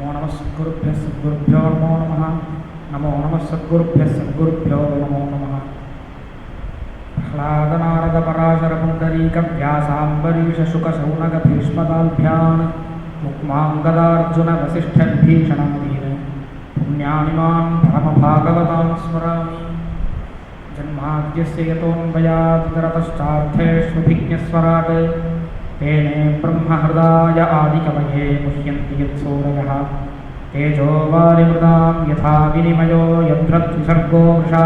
नमो नमः सद्गुरुभ्यः सद्गुरुभ्यो नमो नमः। नमो नमः सद्गुरुभ्यः सद्गुरुभ्यो नमो नमः। प्रह्लादनारदपराशरपुण्डरीकव्यासाम्बरीषशुकशौनकभीष्मदाभ्यान् मुक्माङ्गदार्जुनवसिष्ठविभीषणादीन् पुण्यानिमान् परमभागवतान् स्मरामि। जन्माद्यस्य यतोऽन्वयादितरतश्चार्थेष्वभिज्ञस्वराट् तेने ब्रह्महृदाय आदिकवये मुह्यन्ति यत्सूरयः। तेजोवारिमृदां यथा विनिमयो यत्र त्रिसर्गो वृषा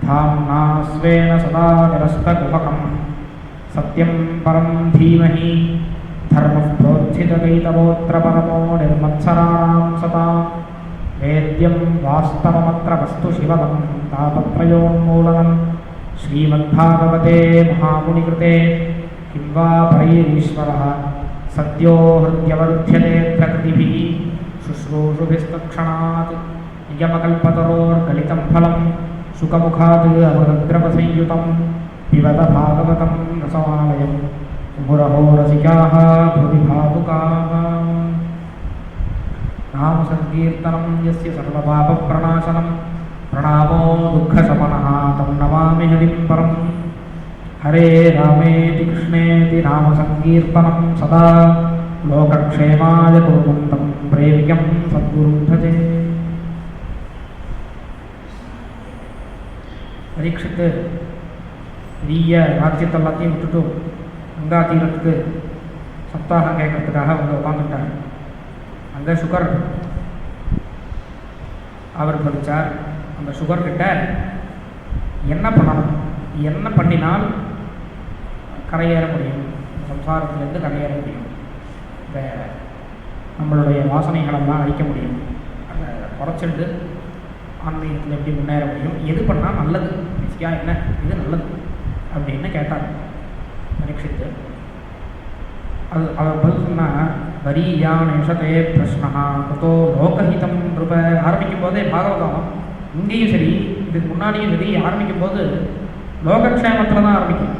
धाम्ना स्वेन सदा निरस्तकुहकं सत्यं परं धीमहि। धर्मः प्रोत्थितकैतवोऽत्र परमो निर्मत्सराणां सता वेद्यं वास्तवमत्र वस्तु शिवदं तापत्रयोन्मूलनं श्रीमद्भागवते महामुनिकृते किं वा परैरीश्वरः सद्यो हृद्यवरुध्यते प्रकृतिभिः शुश्रूषुभिस्तत्क्षणात् नियमकल्पतरोर्गलितं फलं सुखमुखात् अमृतद्रवसंयुतं पिबत भागवतं रसमालयं मुहुरहो रसिकाः भुवि भावुकाः। नाम संकीर्तनं यस्य सर्वपापप्रणाशनं प्रणामो दुःखशमनः तं नमामि हरिं परम्। हरे रामेति कृष्णेति नाम संकीर्तनं सदा लोकक्षेमाय कुर्वन्तं प्रेम्यं सद्गुरुं भजे। பரீட்சித்து பெரிய ராஜ்யத்தெல்லாத்தையும் விட்டுட்டு கங்கா தீரத்துக்கு சப்தாகம் கேட்கறதுக்காக அவங்க உட்காந்துட்டாங்க. அங்கே சுகர் அவர் படித்தார். அந்த சுகர்கிட்ட என்ன பண்ணணும், என்ன பண்ணினால் கரையேற முடியும், சம்சாரத்திலேருந்து கரையேற முடியும், இந்த நம்மளுடைய வாசனைகளெல்லாம் அழிக்க முடியும், அதை குறைச்சிட்டு ஆன்மீகத்தில் எப்படி முன்னேற முடியும், எது பண்ணால் நல்லது, நிச்சயம் என்ன இது நல்லது அப்படின்னு கேட்டார் பரீட்சித்து. அது அவர் பதில் சொன்னால் வரியானேஷதே பிரஷ்னா குதோ லோகஹிதம் ரூப. ஆரம்பிக்கும் போதே பாகவதம் இங்கேயும் சரி இதுக்கு முன்னாடியும் சரி ஆரம்பிக்கும் போது லோகக்ஷேமத்தில் தான் ஆரம்பிக்கும்.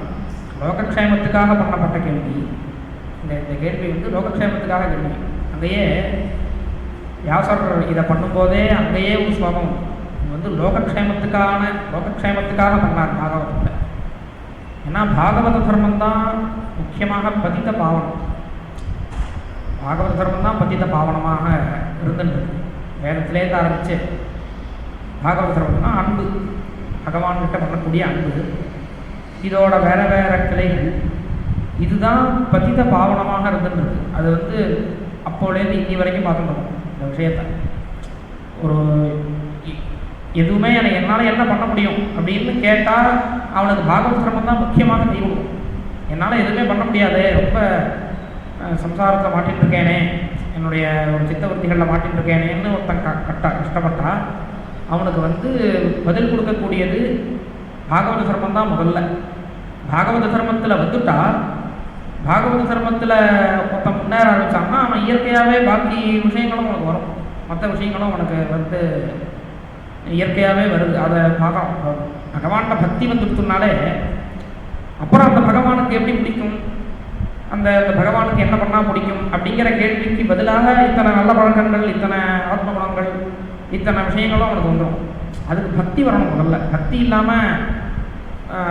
லோகக்ஷேமத்துக்காக பண்ணப்பட்ட கேள்வி இந்த கேள்வி லோகக்ஷேமத்துக்காக கேள்வி. அங்கேயே வியாசர் இதை பண்ணும்போதே அங்கேயே ஒரு ஸ்லோகம் லோகக்ஷேமத்துக்காக பண்ணார் பாகவதத்தில். ஏன்னா பாகவத தர்மம் தான் முக்கியமாக பதித்த பாவனம். பாகவத தர்மம் தான் பதித்த பாவனமாக இருந்துருக்கு. வேதத்திலேருந்து ஆரம்பிச்சு பாகவத தர்மம்னா அன்பு, பகவான்கிட்ட பண்ணக்கூடிய அன்பு. இதோட வேற வேற கிளைகள் இதுதான் பதித்த பாவனமாக இருந்துருக்கு. அது அப்போலேருந்து இன்னி வரைக்கும் பார்த்துருக்கோம் இந்த விஷயத்தை. ஒரு எதுவுமே என்னால் என்ன பண்ண முடியும் அப்படின்னு கேட்டால் அவனுக்கு பாகவத தர்மம் தான் முக்கியமாக தெய்வம். என்னால் எதுவுமே பண்ண முடியாது, ரொம்ப சம்சாரத்தை மாட்டின்னு இருக்கேனே, என்னுடைய ஒரு சித்தவர்த்திகளில் மாட்டின்னு இருக்கேனேன்னு ஒருத்தன் கஷ்டப்பட்டா அவனுக்கு பதில் கொடுக்கக்கூடியது பாகவத தர்மம் தான் முதல்ல. பாகவத தர்மத்தில் வந்துட்டா, பாகவத தர்மத்தில் ஒருத்தன் முன்னேற ஆரம்பித்தான்னா அவன் இயற்கையாகவே பாக்கி விஷயங்களும் அவனுக்கு வரும், மற்ற விஷயங்களும் அவனுக்கு இயற்கையாகவே வருது. அதை பார்க்கலாம். பகவான்கிட்ட பக்தி வந்துடுத்துனாலே அப்புறம் அந்த பகவானுக்கு எப்படி பிடிக்கும், அந்த பகவானுக்கு என்ன பண்ணால் பிடிக்கும் அப்படிங்கிற கேள்விக்கு பதிலாக இத்தனை நல்ல பழக்கங்கள், இத்தனை ஆத்ம குணங்கள், இத்தனை விஷயங்களும் அவனுக்கு வந்துடும். அதுக்கு பக்தி வரணும் முதல்ல. பக்தி இல்லாமல்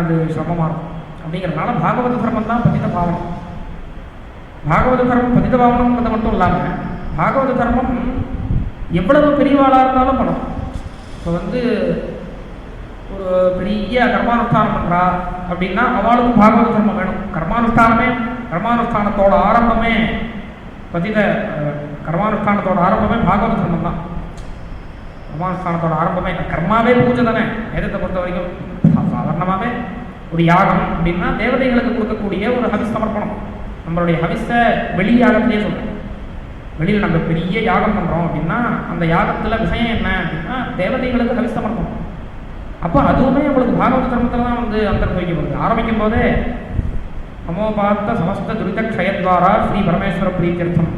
அது சிரமமாக இருக்கும். அப்படிங்கிறதுனால பாகவத தர்மம் தான் பதித்த பாவனம். பாகவத தர்மம் பதித்த பாவனம்ன்றது மட்டும் இல்லாமல் பாகவத தர்மம் எவ்வளவு பெரியவாளாக இருந்தாலும் பண்ணணும். இப்போ ஒரு பெரிய கர்மானுஷ்டானம் பண்ணுறா அப்படின்னா அவளுக்கும் பாகவத தர்மம் வேணும். கர்மானுஷ்டானத்தோட ஆரம்பமே கர்மானுஷ்டானத்தோட ஆரம்பமே பாகவத தர்மம் தான். கர்மானுஷ்டானத்தோட ஆரம்பமே கர்மாவே பூஜை தானே. வேதத்தை பொறுத்த வரைக்கும் சாதாரணமாகவே ஒரு யாகம் அப்படின்னா தேவதைகளுக்கு கொடுக்கக்கூடிய ஒரு ஹவிஸ் சமர்ப்பணம். நம்மளுடைய ஹவிஸை வெளியாகத்திலே சொல்கிறோம். வெளியில் நம்ம பெரிய யாகம் பண்ணுறோம் அப்படின்னா அந்த யாகத்தில் விஷயம் என்ன அப்படின்னா தேவதைகளுக்கு ஹவிஸ் சமர்ப்பணம். அப்போ அதுவுமே உங்களுக்கு பாகவத தர்மத்தில் தான் அந்தர்பவிக்கப்படுது. ஆரம்பிக்கும் போதே நமோபாத்த சமஸ்த துரித க்ஷயத்வாரா ஸ்ரீ பரமேஸ்வர பிரீத்தியர்த்தம்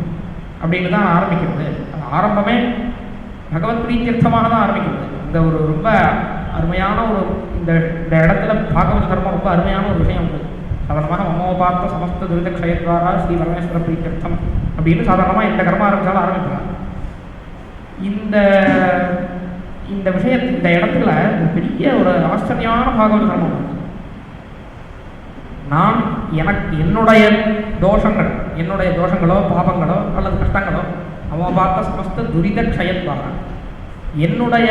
அப்படின்னு தான் ஆரம்பிக்கிறது. அது ஆரம்பமே பகவத் பிரீத்தியர்த்தமாக தான் ஆரம்பிக்கிறது. இந்த ஒரு ரொம்ப அருமையான இந்த இடத்துல பாகவத தர்மம் ரொம்ப அருமையான ஒரு விஷயம் உண்டு. சாதாரணமாக மமோபாத்த சமஸ்த துரித க்ஷயத்வாரா ஸ்ரீ பரமேஸ்வர பிரீத்தியர்த்தம் அப்படின்னு சாதாரணமாக எந்த கர்மம் ஆரம்பித்தாலும் ஆரம்பிக்கலாம். இந்த இந்த இந்த இடத்துல ஒரு பெரிய ஒரு ஆச்சரியமான பாகவத தர்மம். நான் என்னுடைய தோஷங்களோ பாபங்களோ அல்லது கஷ்டங்களோ அவன் பார்த்த சமஸ்த துரித க்ஷயத்வாக, என்னுடைய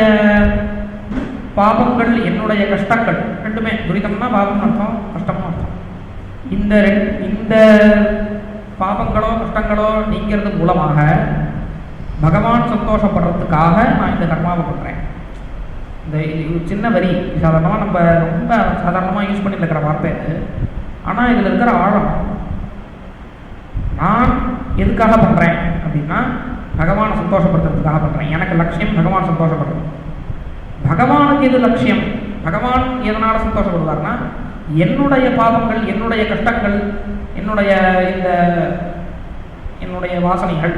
பாபங்கள் என்னுடைய கஷ்டங்கள் ரெண்டுமே, துரிதம்னா பாபம் அர்த்தம், கஷ்டமும் அர்த்தம். இந்த பாபங்களோ கஷ்டங்களோ நீங்கிறது மூலமாக பகவான் சந்தோஷப்படுறதுக்காக நான் இந்த கர்மாவை பண்ணுறேன். இந்த சின்ன வரி சாதாரணமாக நம்ம ரொம்ப சாதாரணமாக யூஸ் பண்ணிட்டு இருக்கிற வார்த்தை, ஆனால் இதில் இருக்கிற ஆழம். நான் எதுக்காக பண்ணுறேன் அப்படின்னா பகவானை சந்தோஷப்படுத்துறதுக்காக பண்ணுறேன். எனக்கு லட்சியம் பகவான் சந்தோஷப்படுறது. பகவானுக்கு எது லட்சியம்? பகவான் எதனால் சந்தோஷப்படுவார்னா என்னுடைய பாவங்கள் என்னுடைய கஷ்டங்கள் என்னுடைய வாசனைகள்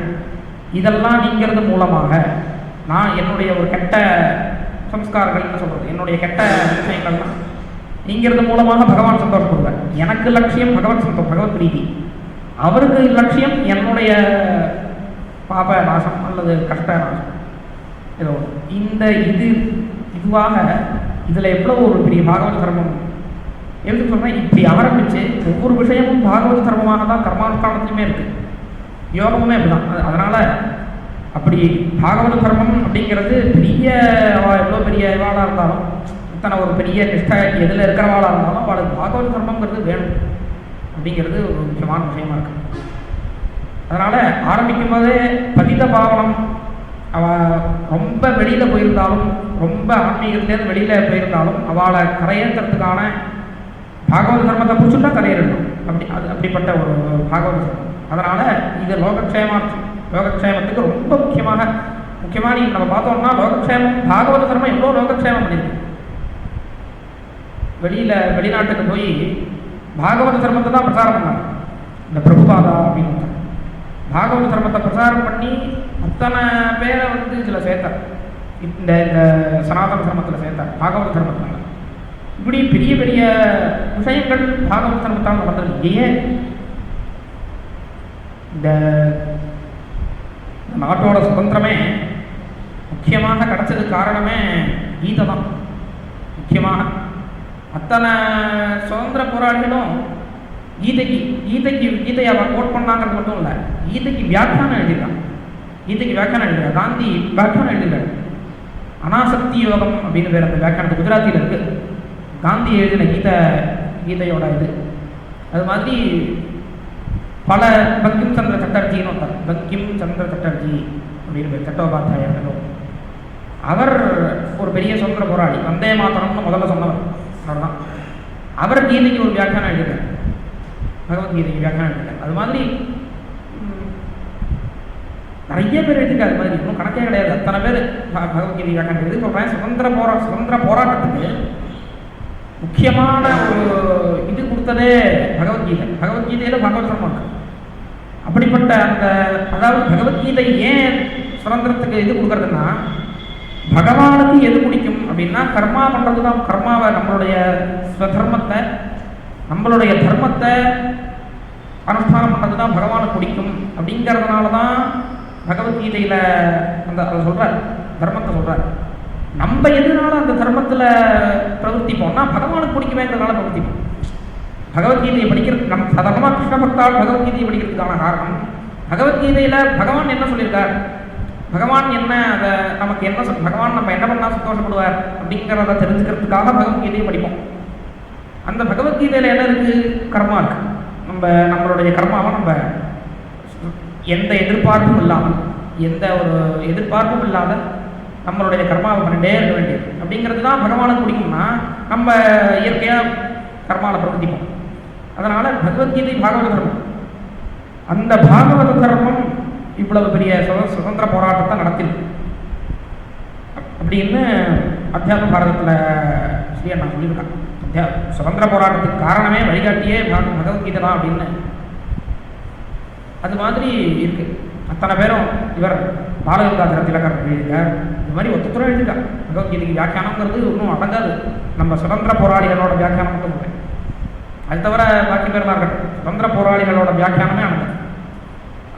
இதெல்லாம் நீங்கிறது மூலமாக நான் என்னுடைய ஒரு கெட்ட சம்ஸ்காரங்கள்னு சொல்கிறது, என்னுடைய கெட்ட விஷயங்கள்லாம் நீங்கிறது மூலமாக பகவான் சந்தோஷப்படுவார். எனக்கு லட்சியம் பகவத் பிரீதி, அவருக்கு லட்சியம் என்னுடைய பாப நாசம் அல்லது கஷ்ட நாசம். ஏதோ இதுவாக இதில் எவ்வளோ ஒரு பெரிய பாகவத தர்மம் எதுக்கு சொல்கிறேன், இப்படி ஆரம்பித்து ஒவ்வொரு விஷயமும் பாகவத தர்மமாக தான் கர்மானுஷ்டானத்துலையுமே இருக்குது, யோகமுமே அப்படிதான். அதனால் அப்படி பாகவத தர்மம் அப்படிங்கிறது பெரிய எவ்வளோ பெரிய இவாளாக இருந்தாலும், இத்தனை ஒரு பெரிய நிஷ்டை எதில் இருக்கிறவாளாக இருந்தாலும் அவளுக்கு பாகவத தர்மங்கிறது வேணும் அப்படிங்கிறது ஒரு முக்கியமான விஷயமா இருக்குது. அதனால் ஆரம்பிக்கும் போதே பதித பாவனம், அவள் ரொம்ப வெளியில் போயிருந்தாலும், ரொம்ப ஆன்மீகத்துலேருந்து வெளியில் போயிருந்தாலும் அவளை கரையேற்றுறதுக்கான பாகவத தர்மத்தை பிடிச்சுட்டா கரையேறணும். அப்படிப்பட்ட ஒரு பாகவத தர்மம். அதனால் இது லோகக்ஷேமத்துக்கு ரொம்ப முக்கியமாக நீங்கள் நம்ம பார்த்தோம்னா லோகக்ஷேமம், பாகவத தர்மம் எவ்வளோ லோகக்ஷேமம் பண்ணியிருக்கு. வெளிநாட்டுக்கு போய் பாகவத தர்மத்தை தான் பிரச்சாரம் பண்ணாங்க. இந்த பிரபுபாதா அப்படின்னு பாகவத தர்மத்தை பிரச்சாரம் பண்ணி அத்தனை பேரை இதில் சேர்த்தார், இந்த சனாதன தர்மத்தில் சேர்த்தார், பாகவத தர்மத்தில். இப்படி பெரிய பெரிய விஷயங்கள் பாகவத தர்மத்தால் நடந்தது. ஏன் இந்த நாட்டோட சுதந்திரமே முக்கியமாக கிடைச்சதுக்கு காரணமே கீதை தான். முக்கியமாக அத்தனை சுதந்திர போராளிகளும் கீதையை அவன் கோட் பண்ணாங்கிறது மட்டும் இல்லை, கீதைக்கு வியாக்கியானம் எழுதியிருக்கான். காந்தி வியாக்கியானம் எழுதியிருக்காரு. அனாசக்தி யோகம் அப்படின்னு பேர் அந்த வியாக்கியானத்து குஜராத்தியில் இருக்குது. காந்தி எழுதின கீதையோட இது. அது மாதிரி பல பங்கிம் சந்திர சட்டர்ஜின்னு ஒருத்தர், பங்கிம் சந்திர சட்டர்ஜி அப்படின்னு பேர், சட்டோபாத்தியாயர். அவர் ஒரு பெரிய சுதந்திர போராளி, வந்தே மாதரம்னு முதல்ல சொன்னவர் அவர் தான். அவர் கீதைக்கு ஒரு வியாக்கியானம் எழுதினார், பகவத்கீதைக்கு வியாக்கியானம் எழுதினார். அது மாதிரி நிறைய பேர் எழுதியிருக்காரு. அது மாதிரி இன்னும் கணக்கே கிடையாது, அத்தனை பேர் பகவத்கீதை வியாக்கியானம் எழுதி. சொல்கிறேன், சுதந்திர போராட்டத்துக்கு முக்கியமான ஒரு இது கொடுத்ததே பகவத்கீதையில் பகவத் தர்மம். அப்படிப்பட்ட அதாவது பகவத்கீதை ஏன் சுதந்திரத்துக்கு இது கொடுக்கறதுன்னா, பகவானுக்கு எது பிடிக்கும் அப்படின்னா கர்மா பண்ணுறது தான். கர்மாவை நம்மளுடைய ஸ்வதர்மத்தை நம்மளுடைய தர்மத்தை அனுஷ்டானம் பண்ணுறது தான் பகவானுக்கு பிடிக்கும். அப்படிங்கிறதுனால தான் பகவத்கீதையில் அதை சொல்கிறார், தர்மத்தை சொல்கிறார். நம்ம எதுனால அந்த தர்மத்தில் பிரவர்த்திப்போம்னா பகவானுக்கு பிடிக்குமேங்கிறதுனால பிரவர்த்திப்போம். பகவத்கீதையை படிக்கிறது நம்ம சாதாரணமாக கிருஷ்ண பக்தால் பகவத்கீதையை படிக்கிறதுக்கான காரணம், பகவத்கீதையில் பகவான் என்ன சொல்லியிருக்கார், பகவான் என்ன அதை நமக்கு என்ன பகவான் நம்ம என்ன பண்ணால் சந்தோஷப்படுவார் அப்படிங்கிறத தெரிஞ்சுக்கிறதுக்காக பகவத்கீதையை படிப்போம். அந்த பகவத்கீதையில் என்ன இருக்குது, கர்மா இருக்குது. நம்மளுடைய கர்மாவை நம்ம எந்த எதிர்பார்ப்பும் இல்லாத நம்மளுடைய கர்மாவை பண்ணிட்டே இருக்க வேண்டியது. அப்படிங்கிறது தான் பகவானுக்கு பிடிக்கும்னா நம்ம இயற்கையாக கர்மாவில் பிரவர்த்திப்போம். அதனால் பகவத்கீதை பாகவத தர்மம். அந்த பாகவத தர்மம் இவ்வளவு பெரிய சுதந்திர போராட்டத்தை நடத்திருக்கு அப்படின்னு அத்தியாத்ம பாரதத்தில் ஸ்ரீயண்ணா சொல்லியிருக்காங்க. சுதந்திர போராட்டத்துக்கு காரணமே வழிகாட்டியே பகவத்கீதை தான் அப்படின்னு. அது மாதிரி இருக்குது. அத்தனை பேரும் இவர் பாலகங்காதர திலகர் எழுதியிருக்கார். இது மாதிரி ஒருத்தரும் எழுதியிருக்கார். பகவத்கீதைக்கு வியாக்கியானங்கிறது இன்னும் அடங்காது. நம்ம சுதந்திர போராளிகளோட வியாக்கியானம் மட்டும் சொல்கிறேன், அது தவிர பாக்கி பேர்லாம் இருக்கட்டும், சுதந்திர போராளிகளோட வியாக்கியானமே அடங்காது.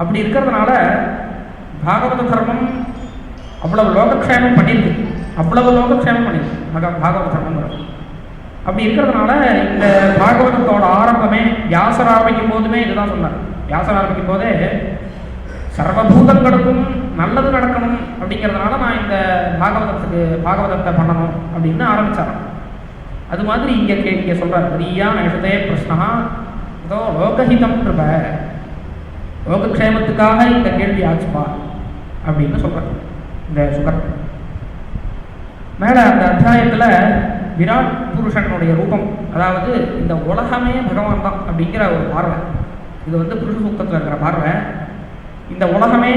அப்படி இருக்கிறதுனால பாகவத தர்மம் அவ்வளவு லோகக்ஷேமம் பண்ணியிருக்கு, அவ்வளவு லோகக்ஷேமம் பண்ணியிருக்கு பாகவத தர்மம். அப்படி இருக்கிறதுனால இந்த பாகவதத்தோட ஆரம்பமே வியாசர் ஆரம்பிக்கும் போதுமே இதுதான் சொன்னார். வியாசர் ஆரம்பிக்கும் போதே சர்வபூதங்களுக்கும் நல்லது நடக்கணும் அப்படிங்கிறதுனால நான் இந்த பாகவதத்தை பண்ணணும் அப்படின்னு ஆரம்பித்தார். அது மாதிரி இங்கே சொல்கிறார், பெரியா நைஷதே பிரஷ்னா ஏதோ லோகஹிதம் இருப்ப, லோகக்ஷேமத்துக்காக இந்த கேள்வி ஆச்சுப்பா அப்படின்னு சொல்கிறார் இந்த சுகர். மேலே அந்த அத்தியாயத்தில் விராட் புருஷனுடைய ரூபம், அதாவது இந்த உலகமே பகவான் தான் அப்படிங்கிற ஒரு பார்வை, இது வந்து புருஷ சூக்தத்தில் இருக்கிற பார்வை. இந்த உலகமே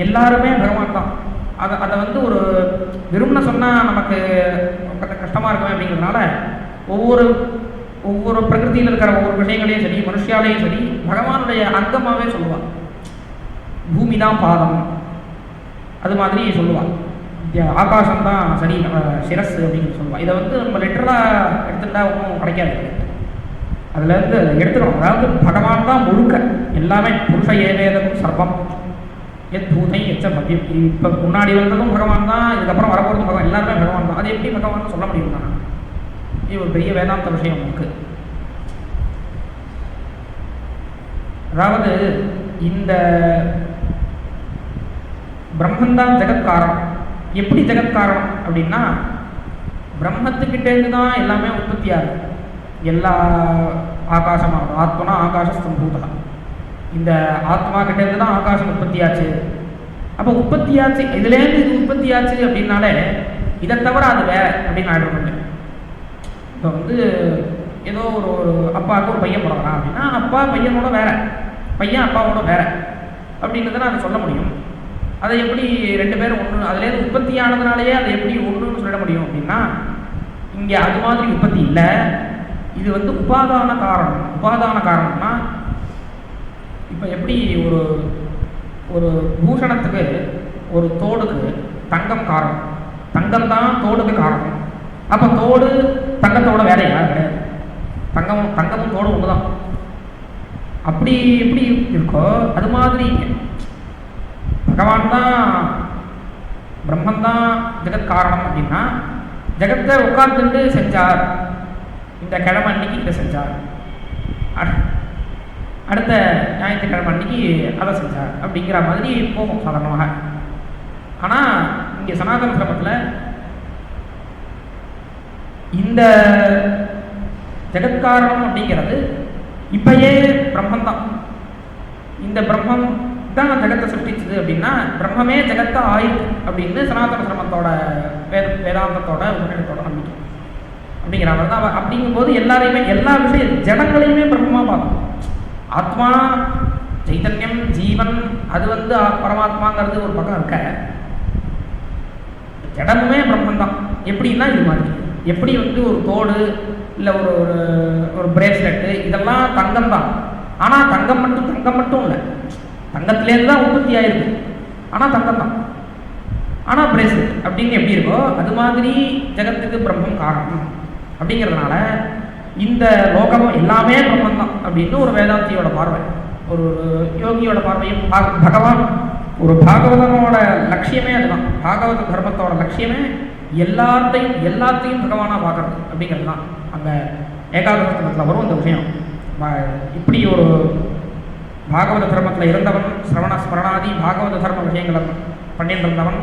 எல்லாருமே பகவான் தான். அதை வந்து ஒரு விரும்பின சொன்னால் நமக்கு கஷ்டமாக இருக்குமே அப்படிங்கிறதுனால ஒவ்வொரு பிரகிருதியில் இருக்கிற ஒவ்வொரு விஷயங்களையும் சரி, மனுஷியாலையும் சரி, பகவானுடைய அங்கமாகவே சொல்லுவாள். பூமி தான் பாதம், அது மாதிரி சொல்லுவாள். ஆகாசம் தான் சரி சிரஸ் அப்படின்னு சொல்லுவாள். இதை வந்து நம்ம லிட்டரலாக எடுத்துட்டா ஒன்றும் கிடைக்காது. அதுலேருந்து எடுத்துக்கணும். அதாவது பகவான் தான் முழுக்க எல்லாமே. புருஷ ஏவேதமும் சர்வம் எத் பூதை எச்ச மத்தியம். இப்போ முன்னாடி வந்ததும் பகவான் தான், இதுக்கப்புறம் வரப்போகிறதும் பகவான், எல்லாருமே பகவான் தான். அது எப்படி பகவான் சொல்ல முடியும்? நான் இது ஒரு பெரிய வேதாந்த விஷயம் நமக்கு. அதாவது இந்த பிரம்மந்தான் ஜெகத்காரணம். எப்படி ஜெகத்காரணம் அப்படின்னா, பிரம்மத்துக்கிட்டேருந்து தான் எல்லாமே உற்பத்தி ஆகுது. எல்லா ஆகாசமாகும். ஆத்மனா ஆகாசஸ்தம்பூதா. இந்த ஆத்மா கிட்டேருந்து தான் ஆகாசம் உற்பத்தி ஆச்சு. அப்போ உற்பத்தி ஆச்சு, இதுலேருந்து இது உற்பத்தி ஆச்சு அப்படின்னாலே இதை தவிர அது வேற அப்படின்னு ஆகிடும். இப்போ வந்து ஏதோ ஒரு அப்பாவுக்கு ஒரு பையன் பிறகுறான் அப்படின்னா, அப்பா பையனோட வேற, பையன் அப்பாவோட வேற அப்படின்றத நான் சொல்ல முடியும். அதை எப்படி ரெண்டு பேரும் ஒன்று, அதுலேருந்து உற்பத்தி ஆனதுனாலேயே அதை எப்படி ஒன்றுன்னு சொல்ல முடியும் அப்படின்னா, இங்கே அது மாதிரி உற்பத்தி இல்லை. இது வந்து உபாதான காரணம். உபாதான காரணம்னா, இப்போ எப்படி ஒரு பூஷணத்துக்கு, ஒரு தோடுக்கு தங்கம் காரணம், தங்கம் தான் தோடுக்கு காரணம். அப்போ தோடு தங்கத்தோட வேலையா? கிடையாது. தங்கமும் தோடு ஒன்று தான். அப்படி எப்படி இருக்கோ அது மாதிரி பகவான் தான், பிரம்மன் தான் ஜெகத் காரணம் அப்படின்னா, ஜெகத்தை உட்கார்ந்துட்டு செஞ்சார். இந்த கிழமை அன்னைக்கு இதை செஞ்சார், அடுத்த ஞாயிற்றுக்கிழமை அன்னைக்கு அதை செஞ்சார் அப்படிங்கிற மாதிரி போகும் சாதாரணமாக. ஆனால் இங்கே சனாதன தர்மத்தில் இந்த ஜெகத்காரணம் அப்படிங்கிறது இப்பயே பிரம்மன் தான். இந்த பிரம்மம் தான் ஜெகத்தை சிருஷ்டிச்சது அப்படின்னா, பிரம்மமே ஜெகத்தை ஆயுள் அப்படின்னு சனாதன தர்மத்தோட வேதாந்தத்தோட உபநிடத்தோட நம்பிக்கை அப்படிங்கிற மாதிரி தான். அப்படிங்கும்போது எல்லாரையுமே, எல்லா விஷயம் ஜடங்களையுமே பிரம்மமாக பார்க்கணும். ஆத்மா சைத்தன்யம் ஜீவன் அது வந்து பரமாத்மாங்கிறது ஒரு பக்கம் இருக்க, ஜடமுமே பிரம்மன் தான். எப்படின்னா இது மாதிரி எப்படி வந்து ஒரு தோடு இல்லை ஒரு பிரேஸ்லெட்டு இதெல்லாம் தங்கம் தான். ஆனால் தங்கம் மட்டும் இல்லை, தங்கத்துலேருந்து தான் உற்பத்தி ஆயிருக்கு. ஆனால் தங்கம் தான், ஆனால் பிரேஸ்லெட் அப்படின்னு எப்படி இருக்கோ அது மாதிரி ஜெகத்துக்கு பிரம்மம் காரணம் அப்படிங்கிறதுனால இந்த லோகமும் எல்லாமே பிரம்மன் தான் அப்படின்னு ஒரு வேதாந்தியோட பார்வை, ஒரு யோகியோட பார்வையும். பகவான் ஒரு பாகவதனோட லட்சியமே அதுதான். பாகவத தர்மத்தோட லட்சியமே எல்லாத்தையும் பகவானாக பார்க்கறது அப்படிங்கிறது தான். அங்கே ஏகாதசத்தில் வரும் இந்த விஷயம். இப்படி ஒரு பாகவத தர்மத்தில் இருந்தவன், சிரவண ஸ்மரணாதி பாகவத தர்ம விஷயங்களை பண்ணிட்டு இருந்தவன்,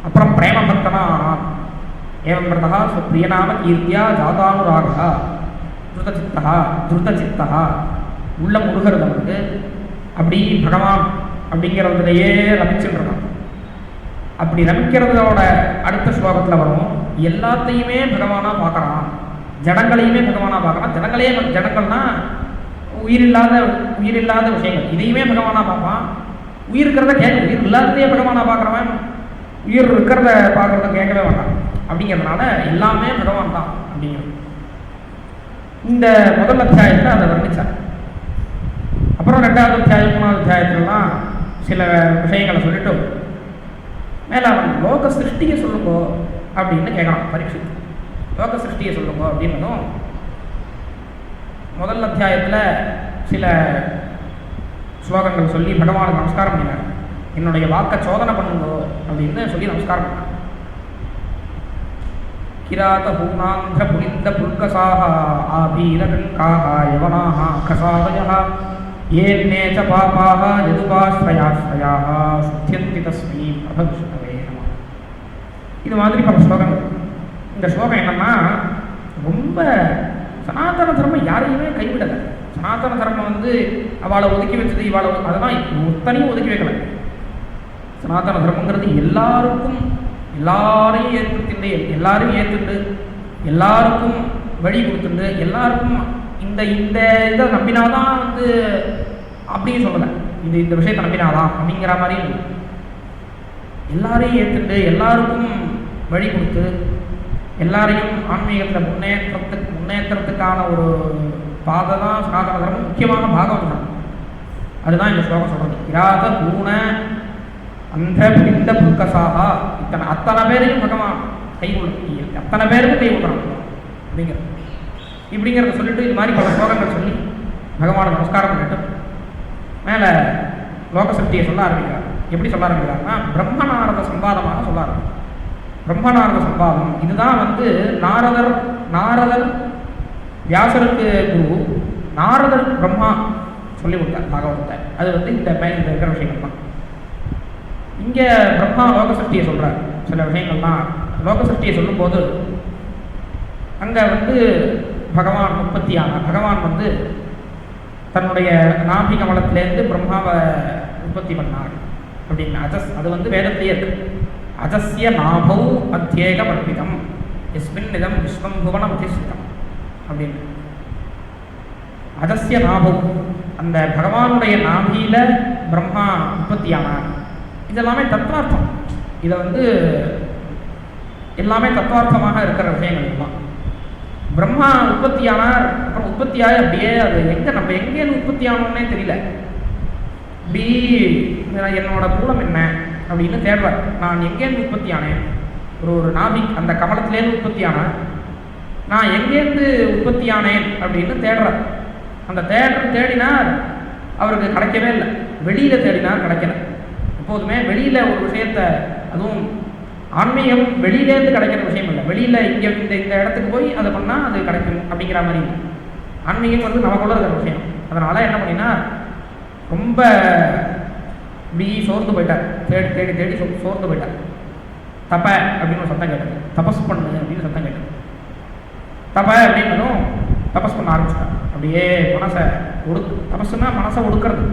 அப்புறம் பிரேம பக்தனா ஆனான். ஏவம் பிரதா பிரியநாம கீர்த்தியா ஜாதானுராகா திருதசித்தா உள்ள முருகிறது அவனுக்கு. அப்படி பகவான் அப்படிங்கிறதுலையே ரமிச்சுருக்கான். அப்படி ரமிக்கிறதோட அடுத்த ஸ்லோகத்தில் வரும், எல்லாத்தையுமே பகவானாக பார்க்குறான், ஜடங்களையுமே பகவானாக பார்க்குறான். ஜடங்கள்னா உயிரில்லாத விஷயங்கள், இதையுமே பகவானாக பார்ப்பான். உயிர் இருக்கிறத உயிர் இல்லாததையே பகவானாக பார்க்குறவன் உயிர் இருக்கிறத பார்க்குறத கேட்கவே மாட்டான். அப்படிங்கிறதுனால எல்லாமே பகவான் தான் அப்படிங்கிறது இந்த முதல் அத்தியாயத்தில் அதை வர்ணித்தார். அப்புறம் 2வது அத்தியாயம் 3வது அத்தியாயத்துலலாம் சில விஷயங்களை சொல்லிட்டு மேலே அவன் லோக சிருஷ்டியை சொல்லுங்கோ அப்படின்னு கேட்குறான் பரீட்சித். லோக சிருஷ்டியை சொல்லுங்கோ அப்படின்னதும் முதல் அத்தியாயத்தில் சில ஸ்லோகங்கள் சொல்லி பகவானுக்கு நமஸ்காரம் பண்ணினார். என்னுடைய வாக்கை சோதனை பண்ணுங்க அப்படின்னு சொல்லி நமஸ்காரம் பண்ணாங்க. கிராத பூனாந்திர புலிந்த புல்கசாக ஆபீரகங்காக யவனாக கசாதயா ஏன்னேச்ச பாபாக யதுபாஸ்ரயாஸ்ரயாக சுத்தியந்தி தஸ்மை பிரபவிஷ்ணவே நமः. இது மாதிரி பல ஸ்லோகங்கள். இந்த ஸ்லோகம் என்னன்னா, ரொம்ப சனாதன தர்மம் யாரையுமே கைவிடலை. சனாதன தர்மம் வந்து அவளை ஒதுக்கி வச்சது, இவாளை அதெல்லாம் ஒத்தனையும் ஒதுக்கி வைக்கலை. சனாதன தர்மங்கிறது எல்லாருக்கும், எல்லாரையும் ஏற்படுத்திட்டு, எல்லாரையும் ஏற்றுண்டு, எல்லாருக்கும் வழி கொடுத்துட்டு, எல்லாருக்கும் இந்த இந்த இதை நம்பினாதான் வந்து அப்படின்னு சொல்லலை. இந்த விஷயத்தை நம்பினாதான் அப்படிங்கிற மாதிரி எல்லாரையும் ஏற்றுண்டு, எல்லாருக்கும் வழி கொடுத்து, எல்லாரையும் ஆன்மீகத்தில் முன்னேற்றத்துக்கான ஒரு பாதை தான் சனாதன தர்மம். முக்கியமான பாகவத தர்மம். அதுதான் இந்த ஸ்லோகம் சொல்கிறது. கிராத பூண அந்த புரிந்த புல்கசாகா, அத்தனை பேரையும் பகவான் கை கொடுக்க, அத்தனை பேருக்கும் கை கொடுக்குறாங்க அப்படிங்கிறது. இப்படிங்கிறத சொல்லிட்டு இது மாதிரி பல ஸ்லோகங்கள் சொல்லி பகவானை நமஸ்காரம் பண்ணிட்டு மேலே லோக சக்தியை சொல்ல ஆரம்பிக்கிறார். எப்படி சொல்ல ஆரம்பிக்கிறாருன்னா, பிரம்மநாரத சம்பாதமாக சொல்ல ஆரம்பிக்கிறார். பிரம்மநாரத சம்பாதம் இதுதான் வந்து நாரதர் வியாசருக்கு குரு, நாரதர் பிரம்மா சொல்லி கொடுத்தார் பாகவதத்தை. அது வந்து இந்த இருக்கிற விஷயங்கள் தான். இங்கே பிரம்மா லோக சக்தியை சொல்கிறார். சில விஷயங்கள்லாம் லோக சக்தியை சொல்லும்போது அங்கே வந்து பகவான் உற்பத்தியானார். பகவான் வந்து தன்னுடைய நாபி கமலத்திலேருந்து பிரம்மாவை உற்பத்தி பண்ணார் அப்படின்னு அது வந்து வேதத்திலேயே இருக்கு. அஜஸ்ய நாபௌ அத்தியேக பர்பிதம் எஸ்மின் இதம் விஸ்வம் புவனம் அதிஷ்டிதம் அப்படின்னு. அஜஸ்ய நாபௌ, அந்த பகவானுடைய நாபியில பிரம்மா உற்பத்தியானார். இதெல்லாமே தத்துவார்த்தம். இதை வந்து எல்லாமே தத்துவார்த்தமாக இருக்கிற விஷயங்கள் தான். பிரம்மா உற்பத்தியானார். அப்புறம் உற்பத்தியாகி அப்படியே அது நம்ம எங்கேருந்து உற்பத்தி ஆனோம்னே தெரியல. இப்படி என்னோட மூலம் என்ன அப்படின்னு தேடுறார். நான் எங்கேருந்து உற்பத்தி ஆனேன்? ஒரு நாபி அந்த கமலத்திலேருந்து உற்பத்தி ஆனேன். நான் எங்கேருந்து உற்பத்தி ஆனேன் அப்படின்னு தேடுறார். அந்த தேடினார், அவருக்கு கிடைக்கவே இல்லை. வெளியில் தேடினார், கிடைக்கல. எப்போதுமே வெளியில் ஒரு விஷயத்தை, அதுவும் ஆன்மீகம் வெளியிலேருந்து கிடைக்கிற விஷயம் இல்லை. வெளியில் இங்கே இந்த இடத்துக்கு போய் அதை பண்ணால் அது கிடைக்கும் அப்படிங்கிற மாதிரி. ஆன்மீகம் வந்து நமக்குள்ள இருக்கிற விஷயம். அதனால் என்ன பண்ணினா, ரொம்ப இப்படி சோர்ந்து போயிட்டார். தேடி சோர்ந்து போயிட்டார். தப்ப அப்படின்னு ஒரு சத்தம் கேட்டது. தபஸ் பண்ணு அப்படின்னு சத்தம் கேட்டது. தப்ப அப்படின்னதும் தபஸ் பண்ண ஆரம்பிச்சிட்டார். அப்படியே மனசை தபஸ்னா மனசை ஒடுக்கிறது.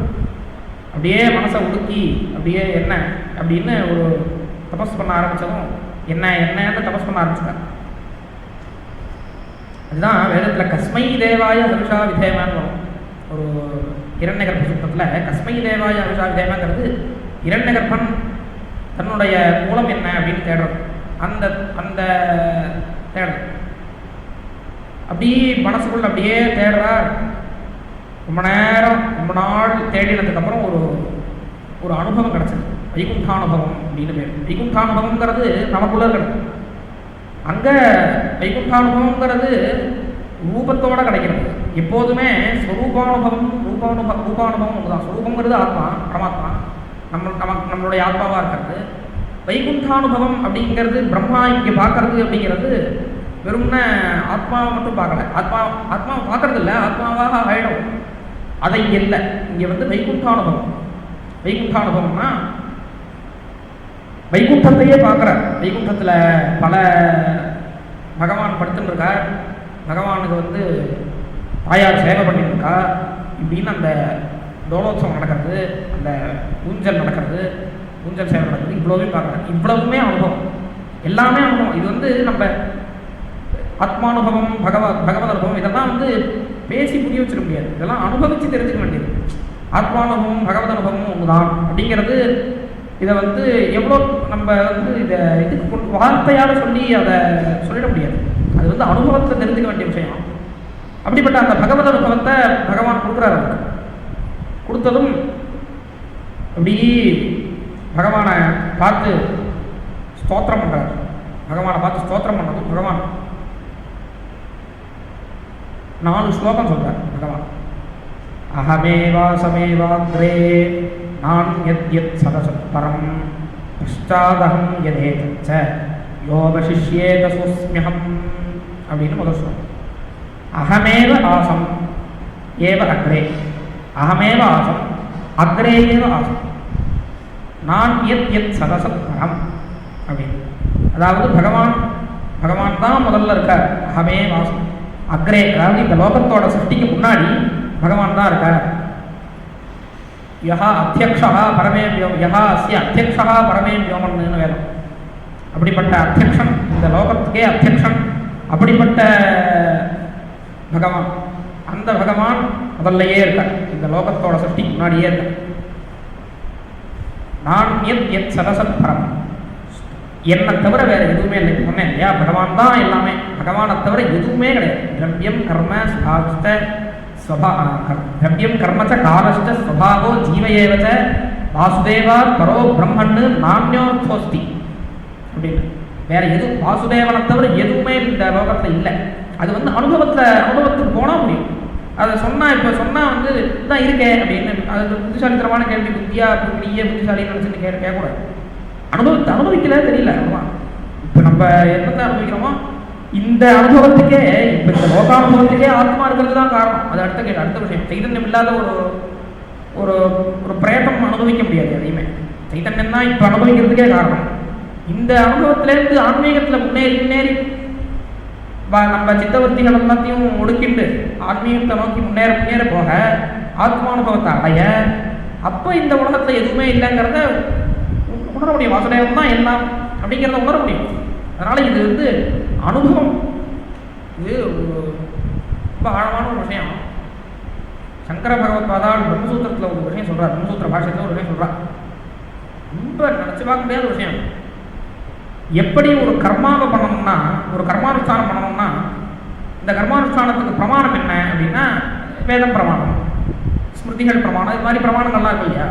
அப்படியே மனசை ஒடுக்கி அப்படியே என்ன அப்படின்னு ஒரு தபஸ் பண்ண ஆரம்பித்ததும் என்னன்னு தபஸ் பண்ண ஆரம்பிச்சிட்டார். அதுதான் வேதத்தில் கஸ்மை தேவாய ஹருஷா விதேமான்னு வரும். ஒரு இரண்யகர்ப சூத்திரத்தில் கஸ்மை தேவாய ஹருஷா விதேமாங்கிறது இரண்யகர்பன் தன்னுடைய மூலம் என்ன அப்படின்னு தேடுறது. அந்த தேடுறது அப்படி மனசுக்குள்ள அப்படியே தேடுறார். ரொம்ப நாள் தேடினதுக்கப்புறம் ஒரு அனுபவம் கிடச்சிது. வைகுண்டானுபவம் அப்படின்னு பேர். வைகுண்டானுபவங்கிறது நமக்குள்ள இருக்கிறது. அங்கே வைகுண்டானுபவங்கிறது ரூபத்தோடு கிடைக்கிறது. எப்போதுமே ஸ்வரூபானுபவம் ரூபானுபவம் ஒன்று தான். ஸ்வரூபங்கிறது ஆத்மா, பரமாத்மா, நம்மளுடைய ஆத்மாவாக இருக்கிறது. வைகுண்டானுபவம் அப்படிங்கிறது பிரம்மா இங்கே பார்க்கறது அப்படிங்கிறது வெறும்ன ஆத்மாவை மட்டும் பார்க்கல. ஆத்மாவை பார்க்கறது இல்லை, ஆத்மாவாக ஆயிடும். அதை இல்லை. இங்கே வந்து வைகுண்டானுபவம். வைகுண்டானுபவம்னா வைகுண்டத்தையே பார்க்குறார். வைகுண்டத்தில் பல பகவான் படுத்துன்னு இருக்கார். பகவானுக்கு வந்து தாயார் சேவை பண்ணிட்டு இருக்கா. இப்படின்னு அந்த தோலோத்சவம் நடக்கிறது, அந்த ஊஞ்சல் நடக்கிறது, ஊஞ்சல் சேவை நடக்கிறது. இவ்வளவுமே பார்க்குறாரு. இவ்வளவுமே அனுபவம், எல்லாமே அனுபவம். இது வந்து நம்ம ஆத்மானுபவம், பகவத் அனுபவம் இதெல்லாம் வந்து பேசி புரிய வச்சிட முடியாது. இதெல்லாம் அனுபவித்து தெரிஞ்சுக்க வேண்டியது. ஆத்மானுபவம் பகவத் அனுபவமும் ஒன்று தான் அப்படிங்கிறது. இதை வந்து எவ்வளோ நம்ம வந்து இதுக்கு வார்த்தையால் சொல்லி அதை சொல்லிட முடியாது. அது வந்து அனுபவத்தை தெரிஞ்சுக்க வேண்டிய விஷயம். அப்படிப்பட்ட அந்த பகவத் அனுபவத்தை பகவான் கொடுக்குறாரு. கொடுத்ததும் அப்படி பகவானை பார்த்து ஸ்தோத்திரம் பண்ணுறார். பகவானை பார்த்து ஸ்தோத்திரம் பண்ணதும் பகவான் 4 ஸ்லோகம் சொல்கிறார். பகவான் அகமேவாசமேவாக்ரே நான் யத் யத் சதசத் பரம் பஷ்டாதகம் யதேதச்ச யோவசிஷ்யேத சோஸ்மியகம் அப்படின்னு முதல் சொல்லுவோம். அகமேவ ஆசம் ஏவ அக்ரே, அகமேவ ஆசம் அக்ரே ஏவ ஆசம், நான் யத் யத் சதசத் பரம் அப்படின்னு. அதாவது பகவான் தான் முதல்ல இருக்கார். அகமே வாசம் அக்ரே, அதாவது இந்த லோகத்தோட சிருஷ்டிக்கு முன்னாடி பகவான் தான் இருக்கார். யஹா அத்தியக்ஷா பரமே யஹா அஸ்ய அத்தியக்ஷா பரமே வியோமன்னு வேதம். அப்படிப்பட்ட அத்தியக்ஷன், இந்த லோகத்துக்கே அத்தியக்ஷன், அப்படிப்பட்ட பகவான், அந்த பகவான் முதல்லையே இருக்கார், இந்த லோகத்தோட சிருஷ்டிக்கு முன்னாடியே இருக்கார். நான் யத் யத் சதசத் பரம், என்னை தவிர வேறு எதுவுமே இல்லை. சொன்னேன் இல்லையா, பகவான் தான் எல்லாமே, பகவானை தவிர எதுவுமே கிடையாது. திரவியம் கர்ம சுபாஷ்ட திரவியம் கர்மச்ச காலஷ்ட ஸ்வபாவோ ஜீவயேவச்ச வாசுதேவா பரோ பிரம்மன்னு நானியோர்த்தோஸ்தி அப்படின்னு. வேற எதுவும் வாசுதேவனை தவிர எதுவுமே இந்த லோகத்தில் இல்லை. அது வந்து அனுபவத்துக்கு போனால் முடியும். அதை சொன்னால் இப்போ சொன்னால் வந்து தான் இருக்கேன் அப்படின்னு, அது புத்திசாலித்தனமான கேள்வி. நீயே புத்திசாலின்னு நினச்சிட்டு கேட்கக்கூடாது. அனுபவிக்கல தெரியல. இப்போ நம்ம என்னத்தை அனுபவிக்கிறோமோ இந்த அனுபவத்துக்கே, இப்போ இந்த லோகானுபவத்துக்கே ஆத்மா இருக்கிறது தான் காரணம். அது அடுத்த விஷயம். சைதன்யம் இல்லாத ஒரு ஒரு பிரேதம் அனுபவிக்க முடியாது எதையுமே. சைதன்யம் தான் இப்போ அனுபவிக்கிறதுக்கே காரணம். இந்த அனுபவத்திலேருந்து ஆன்மீகத்தில் முன்னேறி நம்ம சித்தவர்த்திகள் எல்லாத்தையும் ஒடுக்கிட்டு ஆன்மீகத்தை நோக்கி முன்னேற போக ஆத்மானுபவத்தை அடைய, அப்போ இந்த உலகத்தில் எதுவுமே இல்லைங்கிறத உணர முடியும். வாசுதேவன் தான் எல்லாம் அப்படிங்கிறத உணர முடியும். அதனால் இது வந்து அனுபவம். இது ரொம்ப ஆழமான ஒரு விஷயம். சங்கர பகவத்பாதால் பிரம்மசூத்திரத்தில் ஒரு விஷயம் சொல்கிறார், பிரம்மசூத்திர பாஷத்தில் ஒரு விஷயம் சொல்கிறார். ரொம்ப நினச்சி பார்க்க முடியாத ஒரு விஷயம். எப்படி ஒரு கர்மாவை பண்ணணும்னா, ஒரு கர்மானுஷ்டானம் பண்ணணும்னா, இந்த கர்மானுஷ்டானத்துக்கு பிரமாணம் என்ன அப்படின்னா வேதம் பிரமாணம், ஸ்மிருதிகள் பிரமாணம், இது மாதிரி பிரமாணங்கள்லாம் இருக்கு இல்லையா.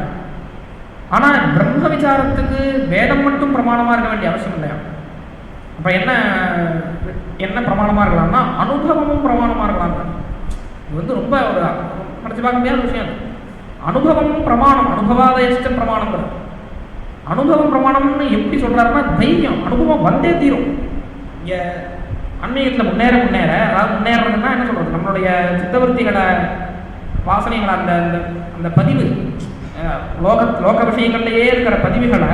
ஆனால் பிரம்ம விசாரத்துக்கு வேதம் மட்டும் பிரமாணமாக இருக்க வேண்டிய அவசியம் இல்லையா. அப்போ என்ன பிரமாணமாக இருக்கலாம்னா அனுபவமும் பிரமாணமாக இருக்கலாம். இது வந்து ரொம்ப ஒரு நினச்சி பார்க்க முடியாத விஷயம். அனுபவமும் பிரமாணம், அனுபவாதயஷ்ட பிரமாணம். அனுபவம் பிரமாணம்னு எப்படி சொல்கிறாருன்னா தைரியம், அனுபவம் வந்தே தீரும். இங்கே ஆன்மீகத்தில் முன்னேற அதாவது முன்னேறதுன்னா என்ன சொல்கிறது, நம்மளுடைய சித்தவர்த்திகளை வாசனைகளை அந்த அந்த பதிவு லோக விஷயங்கள்லையே இருக்கிற பதிவுகளை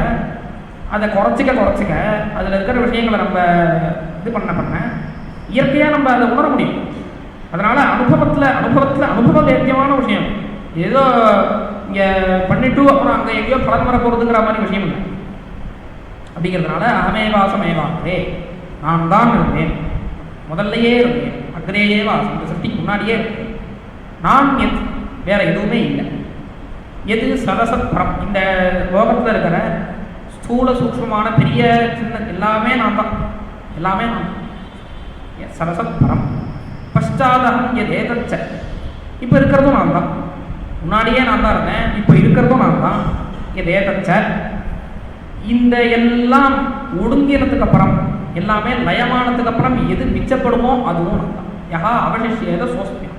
அதை குறைச்சிக்க அதில் இருக்கிற விஷயங்களை நம்ம இது பண்ண இயற்கையாக நம்ம அதை உணர முடியும். அதனால் அனுபவத்தில் அனுபவ வேத்தியமான விஷயம். ஏதோ இங்கே பண்ணிட்டு அப்புறம் அங்கே எங்கேயோ பலன் வர போகிறதுங்கிற மாதிரி விஷயம் இல்லை. அப்படிங்கிறதுனால அகமேவாசமேவாகவே, நான் தான் இருந்தேன், முதல்லையே இருந்தேன், அக்ரேயே வாசம், இந்த சக்திக்கு முன்னாடியே இருந்தேன். நான் வேற எதுவுமே இல்லை. எது சதசத் பரம், இந்த லோகத்தில் இருக்கிற ஸ்தூல சூக்ஷ்மமான பெரிய சின்ன எல்லாமே நான் தான், எல்லாமே நான் சதசத் பரம். பஷ்டாதகம் எதேதச்ச, இப்போ இருக்கிறதும் நான் தான், முன்னாடியே நான் தான் இருந்தேன், இப்போ இருக்கிறதும் நான் தான். எதேதச்ச, இந்த எல்லாம் ஒடுங்கினதுக்கு அப்புறம், எல்லாமே லயமானதுக்கு அப்புறம் எது மிச்சப்படுமோ அதுவும் நான் தான். யஹா அவசிஷேத சோஸ்மியம்.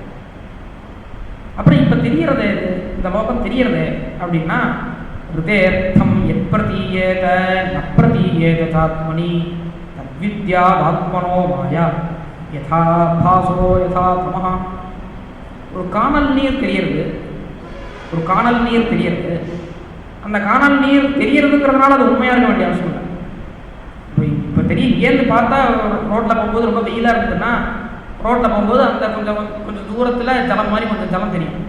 அப்புறம் இப்போ தெரியறது இந்த லோகம் தெரியறது அப்படின்னா ஹிருதேர்த்தம் எப்பிரதீயேத நப்பிரதீயேத சாத்மனி தத்வித்யா ஆத்மனோ மாயா யதா பாசோ யதா தமஹா. ஒரு காணல் நீர் தெரியறது, ஒரு காணல் நீர் தெரியறது. அந்த காணல் நீர் தெரியறதுங்கிறதுனால அது உண்மையாக இருக்க வேண்டிய அவசியம் இல்லை. இப்போ தெரியும், இங்கேருந்து பார்த்தா ரோட்டில் போகும்போது ரொம்ப வெயிலாக இருக்குதுன்னா ரோட்டில் போகும்போது அந்த கொஞ்சம் தூரத்தில் ஜலம் மாதிரி கொஞ்சம் ஜலம் தெரியும்.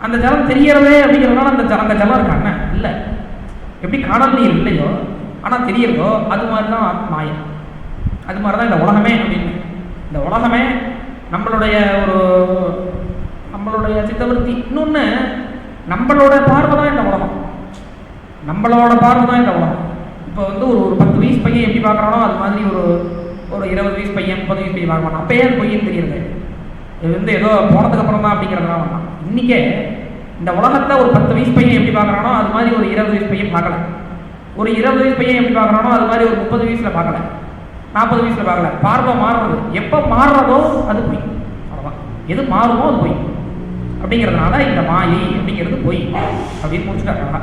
அந்த ஜலம் தெரியறதே அப்படிங்கிறதுனால அந்த ஜலம் இருக்காங்க இல்லை. எப்படி காணல் நீர் இல்லையோ ஆனால் தெரியறதோ அது மாதிரி தான் மாயம். அது மாதிரி தான் இந்த உலகமே அப்படின்னு. இந்த உலகமே நம்மளுடைய சித்தவர்த்தி. இன்னொன்று, நம்மளோட பார்வை தான் இந்த உலகம், நம்மளோட பார்வை தான் இந்த உலகம். இப்போ வந்து ஒரு 10 வயசு பையன் எப்படி பார்க்குறானோ அது மாதிரி ஒரு 20 வயசு பையன் 30 வயசு பையன் பார்க்க மாட்டான். அப்பயே அது பொய்ன்னு தெரியுது. இது வந்து ஏதோ போனதுக்கு அப்புறம் தான் அப்படிங்கிறதுலாம் வேண்டாம். இன்றைக்கே இந்த உலகத்தை ஒரு 10 வயசு பையன் எப்படி பார்க்குறானோ அது மாதிரி ஒரு 20 வயசு பையன் பார்க்கல. ஒரு 20 வயசு பையன் எப்படி பார்க்குறானோ அது மாதிரி ஒரு 30 வயசில் பார்க்கல, 40 வயசில் பார்க்கல. பார்வை மாறுறது, எப்போ மாறுறதோ அது பொய். அவ்வளோதான். எது மாறுமோ அது பொய். அப்படிங்கிறதுனால இந்த மாயை அப்படிங்கிறது பொய் அப்படின்னு முடிச்சுட்டாங்க.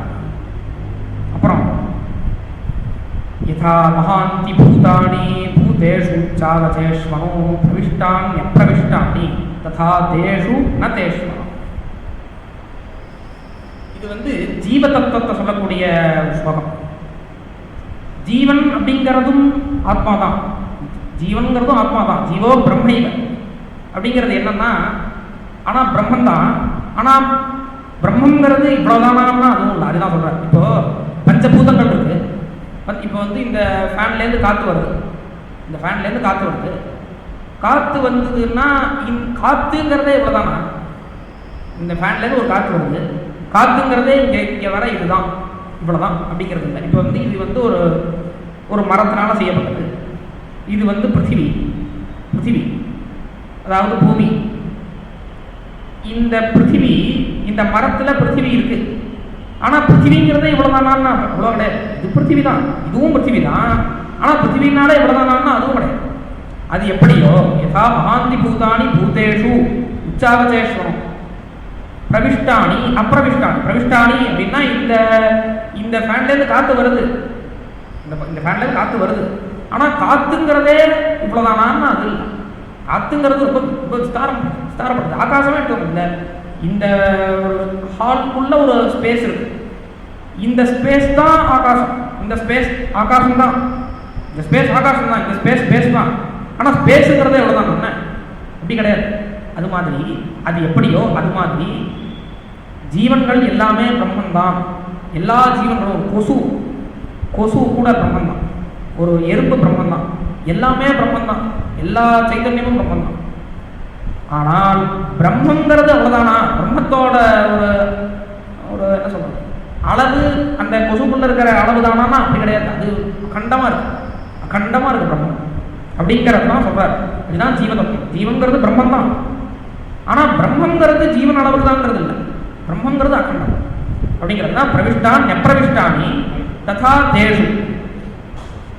யதா மகாந்தி பூதானி பூதேஷு சாவதேஷ்வனோ பிரவிஷ்டான்யப்பிரவிஷ்டானி ததா தேஷு ந தேஷ்வனோ. இது வந்து ஜீவ தத்துவத்தை சொல்லக்கூடிய ஸ்லோகம். ஜீவன் அப்படிங்கிறதும் ஆத்மா தான், ஜீவன்கிறதும் ஆத்மா தான். ஜீவோ பிரம்மைவ அப்படிங்கிறது என்னன்னா, ஆனால் பிரம்மன் தான். ஆனால் பிரம்மங்கிறது இவ்வளோதானா அதுவும் இல்லை. அதுதான் சொல்கிறேன். இப்போது பஞ்சபூதங்கள் இருக்குது. இப்போ வந்து இந்த ஃபேன்லேருந்து காற்று வருது, இந்த ஃபேன்லேருந்து காற்று வருது. காற்று வந்ததுன்னா காற்றுங்கிறதே இவ்வளோதானா? இந்த ஃபேன்லேருந்து ஒரு காற்று வருது, காற்றுங்கிறதே இங்கே வர இதுதான், இவ்வளோதான் அப்படிங்கிறது இல்லை. இப்போ வந்து இது வந்து ஒரு மரத்தினால செய்யப்பட்டது. இது வந்து பிருத்திவி அதாவது பூமி. இந்த பிருத்திவி, இந்த மரத்தில் பிருத்திவி இருக்குது. ஆனால் பிருத்திவிங்கிறதே இவ்வளோதானா? இவ்வளோ கிடையாது. இது பிருத்திவி தான், இதுவும் பிருத்திவி தான். ஆனால் பிருத்திவினால இவ்வளோதானா? அதுவும் கிடையாது. அது எப்படியோ யதா மகாந்தி பூதானி பூதேஷு உச்சாவச்சேஸ்வரம் பிரவிஷ்டானி அப்பிரவிஷ்டானி. பிரவிஷ்டானி அப்படின்னா இந்த ஃபேன்லேருந்து காற்று வருது, இந்த ஃபேன்லேருந்து காற்று வருது. ஆனால் காற்றுங்கிறதே இவ்வளோதானான்னு அது இல்லை. காற்றுங்கிறது ரொம்ப விஸ்தாரப்படுது. ஆகாசமே எடுத்துக்கோங்க. இந்த ஒரு ஹாலுக்குள்ள ஒரு ஸ்பேஸ் இருக்கு, இந்த ஸ்பேஸ் தான் ஆகாசம். இந்த ஸ்பேஸ் ஆகாசம் தான், இந்த ஸ்பேஸ் ஆகாசம் தான், இந்த ஸ்பேஸ் தான். ஆனால் ஸ்பேஸுங்கிறதே எவ்வளோதான் என்ன? அப்படி கிடையாது. அது மாதிரி அது எப்படியோ அது மாதிரி ஜீவன்கள் எல்லாமே பிரம்மன் தான். எல்லா ஜீவன்களும், கொசு கூட பிரம்மன் தான், ஒரு எறும்பு பிரம்மன் தான், எல்லாமே பிரம்மன் தான், எல்லா சைதன்யமும் பிரம்மன் தான். ஆனால் பிரம்மங்கிறது அவ்வளோதானா? பிரம்மத்தோட ஒரு என்ன சொல்றது அளவு அந்த கொசுக்குள்ள இருக்கிற அளவு தானா? அப்படி கிடையாது. அது அகண்டமாக இருக்கு பிரம்மம் அப்படிங்கிறது தான் சொல்றாரு. இதுதான் ஜீவதத்துவம். ஜீவன்கிறது பிரம்மன் தான். ஆனால் பிரம்மங்கிறது ஜீவன் அளவுக்கு தான்ங்கிறது இல்லை. பிரம்மங்கிறது அகண்டம் அப்படிங்கிறது தான். பிரவிஷ்டான் அப்பிரவிஷ்டானி ததா தேஷு.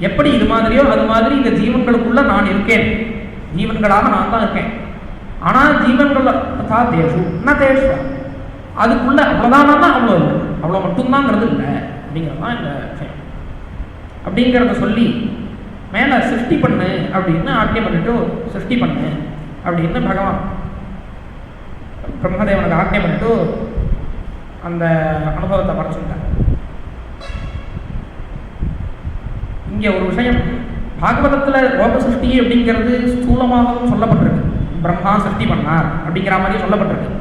எப்படி இது மாதிரியோ அது மாதிரி இந்த ஜீவன்களுக்குள்ள நான் இருக்கேன், ஜீவன்களாக நான் தான் இருக்கேன். ஆனால் ஜீவன்கள் ததா தேஷு ந தேஷு, அதுக்குள்ள அவ்வளோதானா? அவ்வளோ இல்லை, அவ்வளோ மட்டும்தாங்கிறது இல்லை அப்படிங்கிறது தான் இந்த விஷயம். அப்படிங்கிறத சொல்லி மேலே சிருஷ்டி பண்ணு அப்படின்னு ஆட்சியம் பண்ணிட்டு, சிருஷ்டி பண்ணு அப்படின்னு பகவான் பிரம்மதேவனுக்கு ஆட்சியம் பண்ணிட்டு அந்த அனுபவத்தை பண்ண சொல்லிட்டாங்க. இங்கே ஒரு விஷயம், பாகவதத்தில் லோக சிருஷ்டி அப்படிங்கிறது ஸ்தூலமாகவும் சொல்லப்பட்டிருக்கு. பிரம்மா சிருஷ்டி பண்ணார் அப்படிங்கிற மாதிரி சொல்லப்பட்டிருக்கு.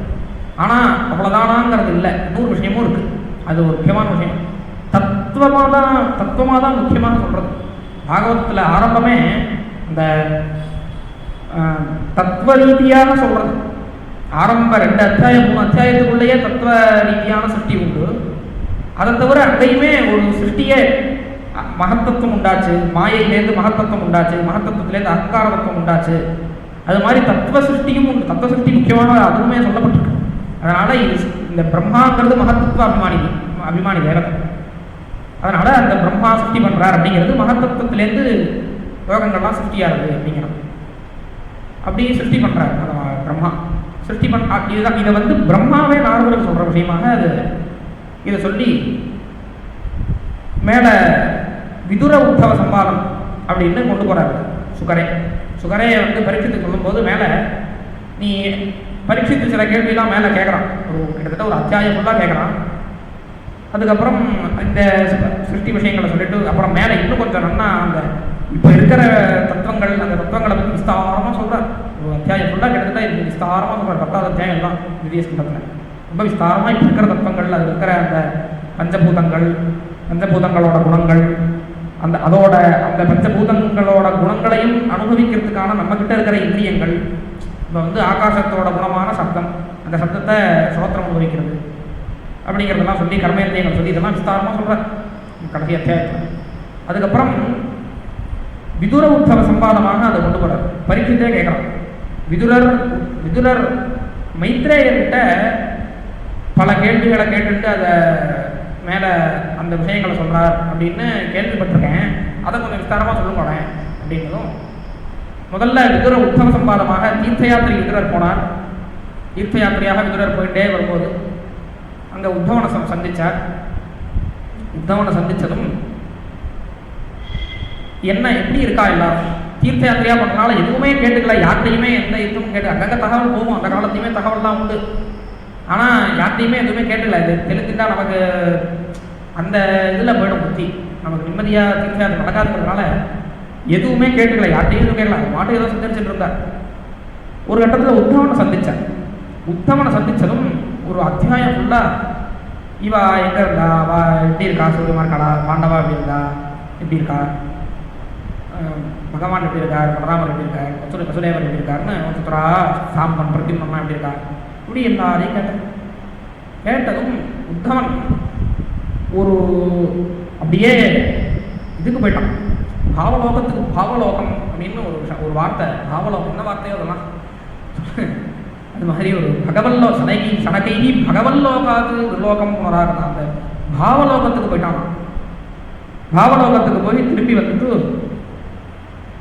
ஆனால் அவ்வளோதானாங்கிறது இல்லை, இன்னொரு விஷயமும் இருக்குது. அது ஒரு முக்கியமான விஷயம். தத்துவமாக தான் முக்கியமாக சொல்கிறது. பாகவதத்தில் ஆரம்பமே இந்த தத்துவ ரீதியாக சொல்கிறது. ஆரம்ப 2 அத்தியாயம் 3 அத்தியாயத்துக்குள்ளேயே தத்துவ ரீதியான சிருஷ்டி உண்டு. அதை தவிர அங்கேயுமே ஒரு சிருஷ்டியே மகத்தத்துவம் உண்டாச்சு, மாயையிலேருந்து மகத்தத்துவம் உண்டாச்சு, மகத்தத்துவத்திலேருந்து அகங்கார தத்துவம் உண்டாச்சு. அது மாதிரி தத்துவ சிருஷ்டியும் உண்டு. தத்துவ சிருஷ்டி முக்கியமான அதுவுமே சொல்லப்பட்டிருக்கு. அதனால் இந்த பிரம்மாங்கிறது மகத்தத்துவ அபிமானி தேவதை. அதனால் அந்த பிரம்மா சிருஷ்டி பண்ணுறார் அப்படிங்கிறது மகத்தத்துவத்திலேருந்து யோகங்கள்லாம் சிருஷ்டியாகுது அப்படிங்கிறது. அப்படி சிருஷ்டி பண்ணுறார் பிரம்மா. சிருஷ்டி இதுதான். இதை வந்து பிரம்மாவே நாரதருக்கு சொல்கிற விஷயமாக அது இதை சொல்லி மேலே விதுர உத்தவ சம்பாதம் அப்படின்னு கொண்டு போகிறாரு சுகரையை வந்து பரீட்சித்து சொல்லும்போது மேலே நீ பரீட்சித்து சில கேள்வியெல்லாம் மேலே கேட்குறான். கிட்டத்தட்ட ஒரு அத்தியாயம் ஃபுல்லாக கேட்குறான். அதுக்கப்புறம் இந்த சிருஷ்டி விஷயங்களை சொல்லிட்டு அப்புறம் மேலே இன்னும் கொஞ்சம் நல்லா அந்த இப்போ இருக்கிற தத்துவங்களை பற்றி விஸ்தாரமாக சொல்கிறார். ஒரு அத்தியாயம் ஃபுல்லாக கிட்டத்தட்ட இது விஸ்தாரமாக சொல்கிறார். 10வது அத்தியாயம் தான் திவ்ய ஸ்கந்தத்தில் ரொம்ப விஸ்தாரமாக இப்போ இருக்கிற தத்துவங்கள், அது இருக்கிற அந்த பஞ்சபூதங்களோட குணங்கள், அதோட அந்த பஞ்சபூதங்களோட குணங்களையும் அனுபவிக்கிறதுக்கான நம்மக்கிட்ட இருக்கிற இந்திரியங்கள். இப்போ வந்து ஆகாசத்தோட குணமான சப்தம், அந்த சப்தத்தை ஸ்ரோத்திரம் அனுபவிக்கிறது அப்படிங்கிறதெல்லாம் சொல்லி கர்மேந்திரியங்கள் சொல்லி இதெல்லாம் விஸ்தாரமாக சொல்கிறார் கடைசி அத்தியாயத்தில். அதுக்கப்புறம் விதுர உத்தவ சம்பாதமாக அதை கொண்டு போகிறார். பரீட்சித்தே கேட்குறான். விதுரர் மைத்ரேயர்கிட்ட பல கேள்விகளை கேட்டுட்டு அதை மேலே அந்த விஷயங்களை சொல்கிறார் அப்படின்னு கேள்விப்பட்டிருக்கேன். அதை கொஞ்சம் விஸ்தாரமாக சொல்ல போனேன் அப்படின்றதும். முதல்ல விதுர உத்தவ சம்பாதமாக தீர்த்த யாத்திரை விதுரர் போனார். தீர்த்த யாத்திரையாக விதுரர் போயிட்டே வரும்போது அங்கே உத்தவனை சந்தித்தார். உத்தவனை சந்தித்ததும் என்ன எப்படி இருக்கா எல்லாரும் தீர்த்த யாத்திரையாக பண்ணனால எதுவுமே கேட்டுக்கல, யார்கிட்டையுமே எந்த இதுவும் கேட்டு அங்கங்கே தகவல் போகும், அந்த காலத்தையுமே தகவல்லாம் உண்டு. ஆனால் யார்கிட்டையுமே எதுவுமே கேட்டுக்கல. இது தெரிஞ்சுட்டா நமக்கு அந்த இதில் போயிடும் புத்தி, நமக்கு நிம்மதியாக தீர்த்த யாத்திரை நடக்காதுங்கிறதுனால எதுவுமே கேட்டுக்கல, யார்கிட்டையும் எதுவும் கேட்கல. மாட்டு ஏதோ சந்திச்சுட்டு இருந்தார். ஒரு கட்டத்தில் உத்தவனை சந்தித்தார். உத்தவனை சந்தித்ததும் ஒரு அத்தியாயம் ஃபுல்லாக இவா எங்கே இருந்தா, அவா எப்படி இருக்கா, சூரியமா இருக்காளா, பாண்டவா எப்படி இருக்கா, எப்படி இருக்கா, பகவான் எப்படி இருக்கார், பலராமர் எப்படி இருக்கார், வசுதேவர் எப்படி இருக்காருன்னு சுத்தரா சாம்பன் பிரத்யும்னா எப்படி இருக்கா, இப்படி எல்லாரையும் கேட்டதும் உத்தவன் ஒரு அப்படியே இதுக்கு போயிட்டான், பாவலோகத்துக்கு. பாவலோகம் அப்படின்னு ஒரு வார்த்தை, பாவலோகம் என்ன வார்த்தையோ அதெல்லாம் அது மாதிரி ஒரு பகவல்லோ சனகைகி பகவல்லோகாது லோகம் போனார். அந்த பாவலோகத்துக்கு போயிட்டான். பாவலோகத்துக்கு போய் திருப்பி வந்துட்டு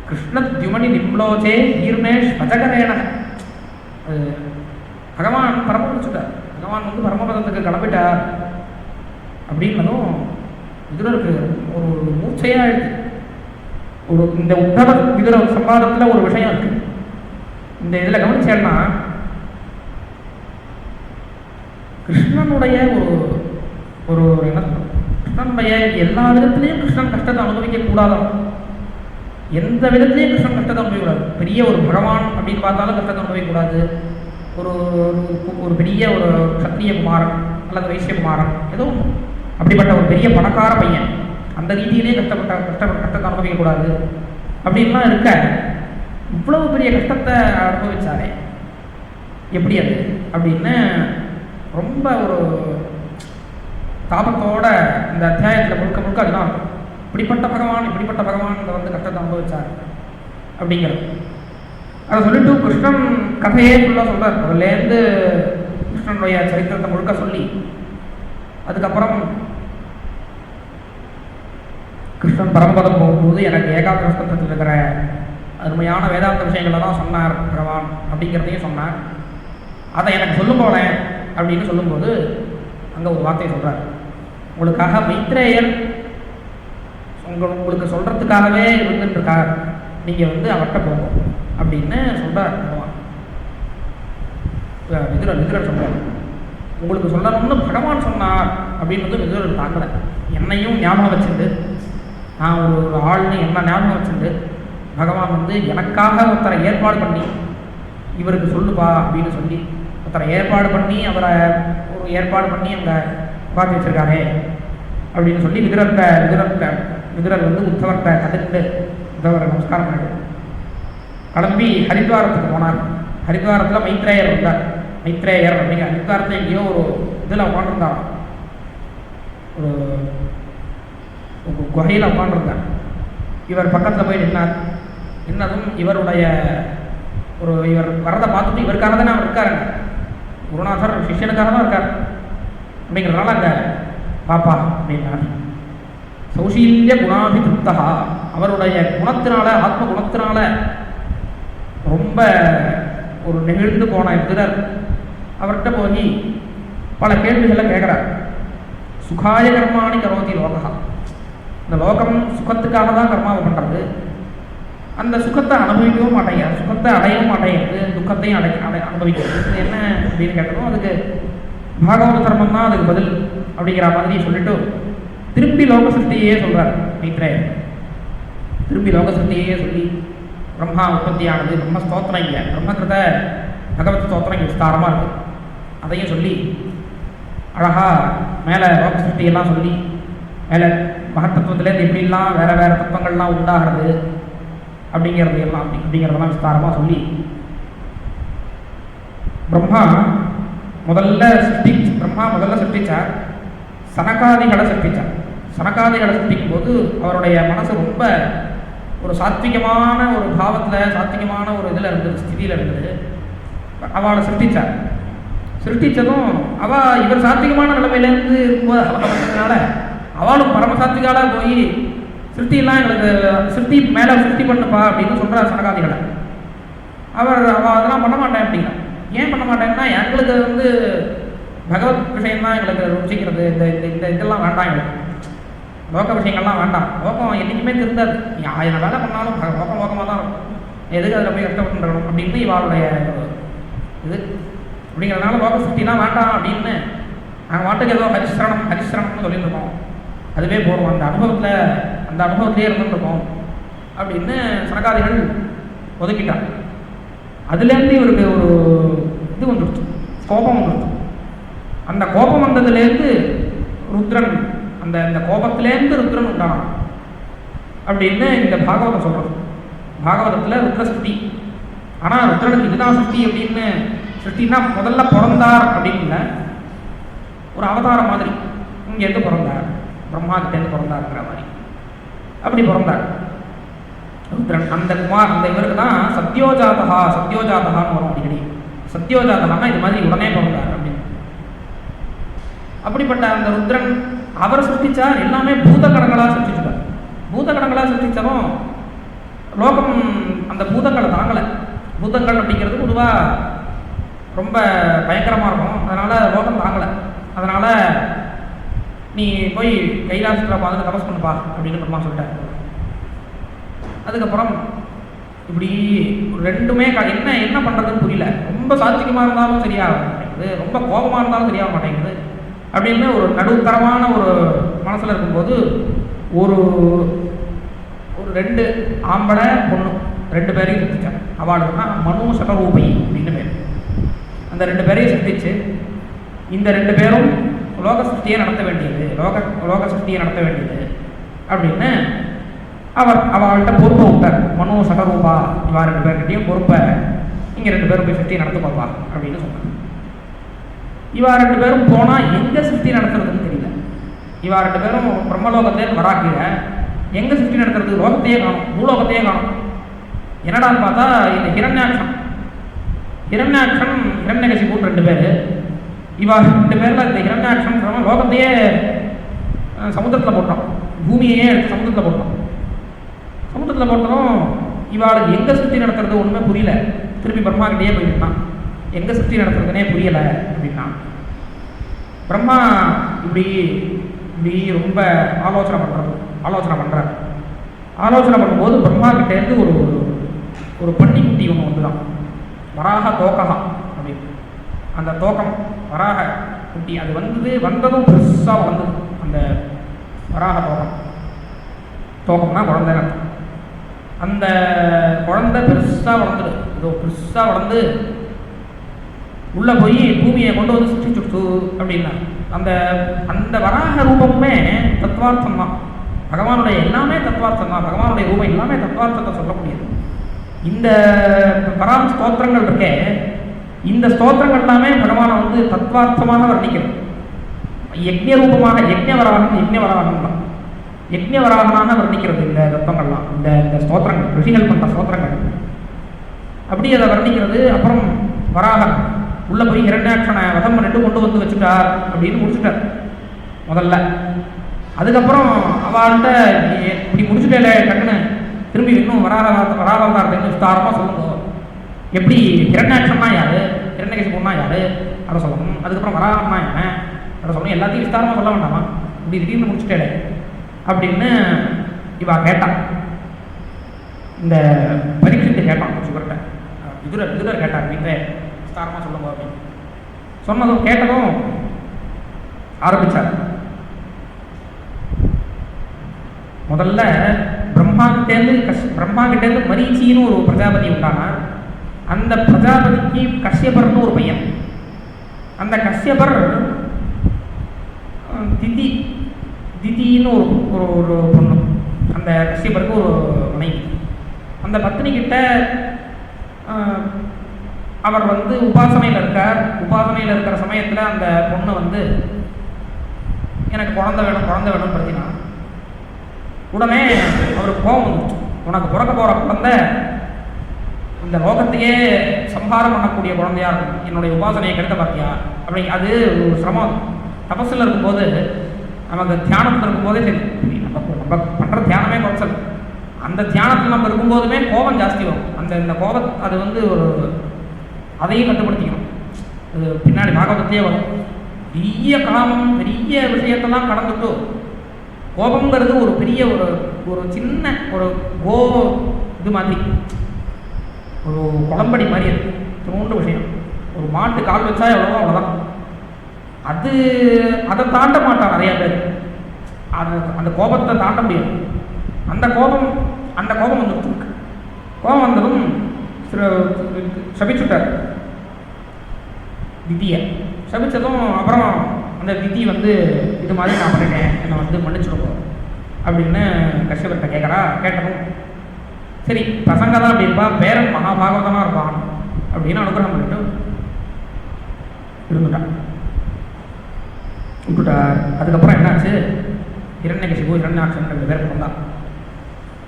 கிருஷ்ணத்யுமணி நிம்லோச்சே ஈர்மேஷ் பஜகரேன, பகவான் பரமபதிச்சுட்டார். பகவான் வந்து பரமபதத்துக்கு கிளம்பிட்டார் அப்படின்னதும் விதுரருக்கு ஒரு மூச்சையாக இருக்கு. ஒரு இந்த உத்தவ விதுர சம்பாதத்தில் ஒரு விஷயம் இருக்கு. இந்த இதில் கவனிச்சேன்னா கிருஷ்ணனுடைய ஒரு என்ன கிருஷ்ணனுடைய எல்லா விதத்திலையும் கிருஷ்ணன் கஷ்டத்தை அனுபவிக்க கூடாதான், எந்த விதத்திலையும் கிருஷ்ணன் கஷ்டத்தை அனுபவிக்கூடாது. பெரிய ஒரு பகவான் அப்படின்னு பார்த்தாலும் கஷ்டத்தை அனுபவிக்கக்கூடாது. ஒரு ஒரு பெரிய ஒரு சத்திரிய குமாரன் அல்லது வைசியகுமாரன் ஏதோ அப்படிப்பட்ட ஒரு பெரிய பணக்கார பையன் அந்த ரீதியிலே கஷ்டத்தை அனுபவிக்கக்கூடாது அப்படின்லாம் இருக்க, இவ்வளவு பெரிய கஷ்டத்தை அனுபவிச்சாரே எப்படி அது அப்படின்னு ரொம்ப ஒரு தாபத்தோட இந்த அத்தியாயத்தில் முழுக்க முழுக்க அதுதான் இப்படிப்பட்ட பகவான் இதை வந்து கஷ்டத்தை அனுபவிச்சார் அப்படிங்கிறது. அதை சொல்லிட்டு கிருஷ்ணன் கதையே ஃபுல்லாக சொல்கிறார். அதுலேருந்து கிருஷ்ணனுடைய சரித்திரத்தை முழுக்க சொல்லி அதுக்கப்புறம் கிருஷ்ணன் பரமபதம் போகும்போது எனக்கு ஏகாகிரஸ்தத்தில் இருக்கிற அருமையான வேதாந்த விஷயங்களை தான் சொன்னார் பகவான் அப்படிங்கிறதையும் சொன்னார். அதை எனக்கு சொல்லும் போல அப்படின்னு சொல்லும்போது அங்கே ஒரு வார்த்தையை சொல்கிறார். உங்களுக்காக மைத்ரேயர் உங்களுக்கு சொல்கிறதுக்காகவே இருந்துட்டுருக்கார், நீங்கள் வந்து அவர்கிட்ட போகும் அப்படின்னு சொல்கிறார் பகவான். விதுரர் சொல்கிறார், உங்களுக்கு சொல்லணும்னு பகவான் சொன்னார் அப்படின்னு வந்து விதுரர் தாங்கலை. என்னையும் ஞாபகம் வச்சுட்டு, நான் ஒரு ஆள்னு என்ன ஞாபகம் வச்சுட்டு பகவான் வந்து எனக்காக ஒருத்தரை ஏற்பாடு பண்ணி இவருக்கு சொல்லுப்பா அப்படின்னு சொல்லி ஒருத்தரை ஏற்பாடு பண்ணி அவரை ஒரு ஏற்பாடு பண்ணி அங்கே உட்காந்து வச்சிருக்காரே அப்படின்னு சொல்லி விதுரர் வந்து உத்தவர்கிட்ட கற்றுக்கிட்டு உத்தவரை நமஸ்காரம் பண்ணிட்டு கிளம்பி ஹரித்வாரத்துக்கு போனார். ஹரித்வாரத்தில் மைத்ரேயர் இருந்தார். மைத்ரேயர் அப்படிங்கிற ஹரித்வாரத்தில் எங்கேயோ ஒரு இதில் உட்காந்துருந்தார், ஒரு குகையில் உட்காந்துருந்தார். இவர் பக்கத்தில் போய் நின்னதும் இவருடைய இவர் வரதை பார்த்துட்டு இவருக்காக தானே அவர் இருக்காருங்க, குருநாதர் சிஷ்யனுக்காக தான் இருக்கார் அப்படிங்கிறதுனால அங்கே பாப்பா அப்படின்னார். சௌஷீல்ய குணாபிதிருப்தா, அவருடைய குணத்தினால ஆத்ம குணத்தினால ரொம்ப ஒரு நெகிழ்ந்து போன விதுரர் அவர்கிட்ட போய் பல கேள்விகளை கேட்குறார். சுகாய கர்மாணி கரோதி லோகா, இந்த லோகம் சுகத்துக்காக தான் கர்மாவை பண்ணுறது, அந்த சுகத்தை அனுபவிக்கவும் மாட்டேங்குது, சுகத்தை அடையவும் மாட்டேங்குது, துக்கத்தையும் அனுபவிக்கிறது. இது என்ன அப்படின்னு கேட்டதும் அதுக்கு பாகவத தர்மம் தான் அதுக்கு பதில் அப்படிங்கிற மாதிரி சொல்லிட்டு திரும்பி லோக சிருஷ்டியே சொல்கிறார் மைத்ரேயர். திரும்பி லோக சிருஷ்டியே சொல்லி பிரம்மா உற்பத்தியானது, பிரம்ம ஸ்தோத்திரம் இங்கே பிரம்மகிருத பகவத் ஸ்தோத்திரம் இங்கே விஸ்தாரமாக இருக்குது, அதையும் சொல்லி அழகாக மேலே லோக சிருஷ்டியெல்லாம் சொல்லி மேலே மகத்தத்துவத்திலேருந்து எப்படிலாம் வேறு வேறு தத்துவங்கள்லாம் உண்டாகிறது அப்படிங்கிறதெல்லாம் விஸ்தாரமாக சொல்லி பிரம்மா முதல்ல சிருஷ்டிச்சார், சனகாதிகளை சிருஷ்டிச்சார். சனகாதிகளை சிருஷ்டிக்கும் போது அவருடைய மனசு ரொம்ப ஒரு சாத்விகமான ஒரு பாவத்தில் சாத்விகமான ஒரு இதில் இருந்தது, ஸ்திதியில் இருந்தது. அவளை சிருஷ்டிச்சார். சிருஷ்டித்ததும் இவர் சாத்விகமான நிலைமையிலேருந்து இருக்கும்போது அவனால அவளும் பரமசாத்விகாலாக போய் சிருஷ்டியெல்லாம் எங்களுக்கு சிருஷ்டி மேலே சிருஷ்டி பண்ணுப்பா அப்படின்னு சொல்கிறார் சனகாதிகளை. அவள் அதெல்லாம் பண்ண மாட்டேன் அப்படின்னா. ஏன் பண்ண மாட்டேன்னா எங்களுக்கு வந்து பகவத் விஷயம்தான் எங்களுக்கு ருச்சிக்கிறது, இந்த இதெல்லாம் வேண்டாம் எங்களுக்கு, லோக விஷயங்கள்லாம் வேண்டாம், லோகம் என்றைக்குமே திருந்தாது, நீ 1000 வேலை பண்ணாலும் லோகம் லோகமாக தான் இருக்கும், எதுக்கு அதில் போய் கஷ்டப்பட்டுருக்கணும் அப்படின்னு இவாளுடைய இது. அப்படிங்கிறதுனால லோக சிருஷ்டிலாம் வேண்டாம் அப்படின்னு நாங்கள் மாட்டுக்கு ஏதோ ஹரிஸ்ரணம்னு சொல்லிட்டு இருக்கோம், அதுவே போகிறோம், அந்த அனுபவத்திலே இருந்துருக்கோம் அப்படின்னு சனகாதிகள் ஒதுக்கிட்டான். அதுலேருந்து இவருக்கு ஒரு இது வந்துடுச்சு, கோபம் வந்துடுச்சு. அந்த கோபம் வந்ததுலேருந்து ருத்ரன், அந்த கோபத்திலேருந்து ருத்ரன் உண்டானான் அப்படின்னு இந்த பாகவதம் சொல்கிறது. பாகவதத்தில் ருத்ர சிருஷ்டி. ஆனால் ருத்ரனுக்கு இதுதான் சிருஷ்டி அப்படின்னு, சிருஷ்டின்னா முதல்ல பிறந்தார் அப்படின்னு இல்லை, ஒரு அவதாரம் மாதிரி இங்கேருந்து பிறந்தார், பிரம்மா கிட்டேருந்து பிறந்தாருங்கிற மாதிரி அப்படி பிறந்தார் ருத்ரன். அந்த குமார், அந்த இவருக்கு தான் சத்யோஜாதகான்னு வரும் அடிக்கடி. சத்யோஜாதகான்னா இது மாதிரி உடனே பிறந்தார் அப்படின்னு. அப்படிப்பட்ட அந்த ருத்ரன் அவர் சிருஷ்டிச்சார், எல்லாமே பூதகணங்களாக சிருஷ்டிச்சார். பூதகணங்களாக சிருஷ்டிச்சாலும் லோகம் அந்த பூதங்களை தாங்கலை. பூதங்கள் அப்படிங்கிறது பொதுவாக ரொம்ப பயங்கரமாக இருக்கும், அதனால் லோகம் தாங்கலை. அதனால் நீ போய் கைலாசத்தில் பார்த்துட்டு தபஸ் பண்ணுப்பா அப்படின்னு பிரம்மா சொல்லிட்டார். அதுக்கப்புறம் இப்படி ரெண்டுமே என்ன பண்ணுறதுன்னு புரியல. ரொம்ப சாத்விகமாக இருந்தாலும் சரியாக மாட்டேங்குது, ரொம்ப கோபமாக இருந்தாலும் சரியாக மாட்டேங்குது அப்படின்னு ஒரு நடுத்தரமான ஒரு மனசில் இருக்கும்போது ஒரு 2 ஆம்பளை பொண்ணு 2 பேரையும் சிருஷ்டிச்சாங்க. அவளுக்குன்னா மனு சடரூபை அப்படின்னு பேர். அந்த 2 பேரையும் சிருஷ்டிச்சு இந்த 2 பேரும் லோக சிருஷ்டியை நடத்த வேண்டியது, லோக சிருஷ்டியை நடத்த வேண்டியது அப்படின்னு அவள்கிட்ட பொறுப்பை விட்டார். மனு சடரூபா இவா 2 பேர்கிட்டையும் பொறுப்பை, இங்கே 2 பேரும் போய் சிருஷ்டியை நடத்த பார்ப்பா அப்படின்னு சொன்னாங்க. இவா 2 பேரும் போனால் எங்கே சிருஷ்டி நடத்துறதுன்னு தெரியல. இவா 2 பேரும் பிரம்மலோகத்திலேருந்து வராக்கீழ எங்கே சிருஷ்டி நடத்துறது, லோகத்தையே காணும், பூலோகத்தையே காணும். என்னடான்னு பார்த்தா இந்த ஹிரண்யாட்சன் ஹிரண்யகசிபு 2 பேர், இவா 2 பேரில் இந்த ஹிரண்யாட்சன் லோகத்தையே சமுத்திரத்தில் போட்டோம், பூமியையே எடுத்து சமுத்திரத்தில் போட்டோம். சமுத்திரத்தில் போட்டதும் இவாளுக்கு எங்கே சிருஷ்டி நடத்துறது ஒன்றுமே புரியல. திருப்பி பிரம்மா கிட்டேயே போயிருந்தான், எங்கே சிருஷ்டி நடத்துறதுனே புரியலை அப்படின்னா. பிரம்மா இப்படி ரொம்ப ஆலோசனை பண்ணுறார். ஆலோசனை பண்ணும்போது பிரம்மா கிட்டேருந்து ஒரு பன்னிக்குட்டி ஒன்று வந்துதான், வராக தோக்ககா அப்படின்னு. அந்த தோக்கம் வராக குட்டி அது வந்ததும் பெருசாக வளர்ந்தது. அந்த வராக தோக்கம்னா குழந்தை. அந்த குழந்தை பெருசாக வளர்ந்துடு, இதோ பெருசாக வளர்ந்து உள்ளே போய் பூமியை கொண்டு வந்து சிருஷ்டிச்சுடுச்சு அப்படின்னா. அந்த வராக ரூபமே தத்துவார்த்தம் தான், பகவானுடைய எல்லாமே தத்துவார்த்தம் தான், பகவானுடைய ரூபம் எல்லாமே தத்துவார்த்தத்தை சொல்லக்கூடியது. இந்த பராம ஸ்தோத்திரங்கள் இருக்கே, இந்த ஸ்தோத்திரங்கள் எல்லாமே பகவானை தத்துவார்த்தமாக வர்ணிக்கிறது. யஜ்ஞரூபமாக யஜ்ஞவராகனாக வர்ணிக்கிறது இந்த தத்துவங்கள்லாம், இந்த ஸ்தோத்திரங்கள், ரிஷிகள் பண்ணுற ஸ்தோத்திரங்கள் அப்படி அதை வர்ணிக்கிறது. அப்புறம் வராகன் உள்ளே போய் ஹிரண்யாட்சனை வதம் பண்ணிட்டு கொண்டு வந்து வச்சுட்டார் அப்படின்னு முடிச்சுட்டார் முதல்ல. அதுக்கப்புறம் அவள்கிட்ட இப்படி முடிச்சுட்டே டக்குன்னு திரும்பி இன்னும் வராகவதாரத்தை விஸ்தாரமாக சொல்லுங்க, எப்படி ஹிரண்யாட்சன்னா யார், ஹிரண்யகசிபுன்னா யார் அதை சொல்லணும், அதுக்கப்புறம் வராகன்னா என்ன அதை சொல்லணும், எல்லாத்தையும் விஸ்தாரமாக சொல்ல வேண்டாமா, இப்படி திடீர்னு முடிச்சுட்டே அப்படின்னு இவா கேட்டான். இந்த பரீட்சித்து கேட்டான் சுகர்கிட்ட, விதுரர் கேட்டார் வீட்டில் விஸ்தாரமாக சொல்லுங்க அப்படின்னு. சொன்னதும் கேட்டதும் ஆரம்பித்தார். முதல்ல பிரம்மா கிட்டேருந்து மரீச்சின்னு ஒரு பிரஜாபதி உண்டானார். அந்த பிரஜாபதிக்கு கஷ்யபர்னு ஒரு பையன். அந்த கஷ்யபர் திதின்னு ஒரு பொண்ணு, அந்த கஷ்யபருக்கு ஒரு மனைவி. அந்த பத்னி கிட்ட அவர் உபாசனையில் இருக்கிற சமயத்தில் அந்த பொண்ணு எனக்கு குழந்தை வேணும் பற்றினா உடனே அவருக்கு கோபம் வந்துச்சு, உனக்கு பிறக்க போகிற குழந்தை இந்த லோகத்தையே சம்ஹாரம் பண்ணக்கூடிய குழந்தையா இருக்கும், என்னுடைய உபாசனையை கெடுத்த பார்த்தியா அப்படி. அது ஒரு சிரமம். தபஸில் இருக்கும்போது நமக்கு தியானத்தில் இருக்கும்போதே சரி, நம்ம பண்ணுற தியானமே குறைச்சல். அந்த தியானத்தில் நம்ம இருக்கும்போதுமே கோபம் ஜாஸ்தி வரும். இந்த கோபம் அது ஒரு அதையும் கட்டுப்படுத்திக்கணும். அது பின்னாடி பாகவதத்தையே வரும். பெரிய காமம் பெரிய விஷயத்தெல்லாம் கடந்துட்டு கோபங்கிறது ஒரு பெரிய ஒரு சின்ன ஒரு இது மாதிரி, ஒரு குளம்படி மாதிரி இருக்கு, திரும்ப விஷயம். ஒரு மாட்டு கால் வச்சா எவ்வளவோ அவ்வளோதான். அதை தாண்ட மாட்டான் நிறைய பேர். அந்த கோபத்தை தாண்ட முடியாது. அந்த கோபம் வந்துருக்கு. கோபம் வந்ததும் சபிச்சுட்டார் திதியை. சபிச்சதும் அப்புறம் அந்த திதி இது மாதிரி நான் பண்ணிட்டேன், என்னை மன்னிச்சுடுவோம் அப்படின்னு கஷ்யபர்கிட்ட கேட்டதும் சரி பசங்க தான் அப்படி இருப்பான், பேரன் மகாபாகவதமாக இருப்பான் அப்படின்னு அனுகிரகம் பண்ணிட்டு விட்டுட்டார். அதுக்கப்புறம் என்னாச்சு, ஹிரண்யகசிபு ஹிரண்யாட்சன் 2 பேர் பிறந்தான்.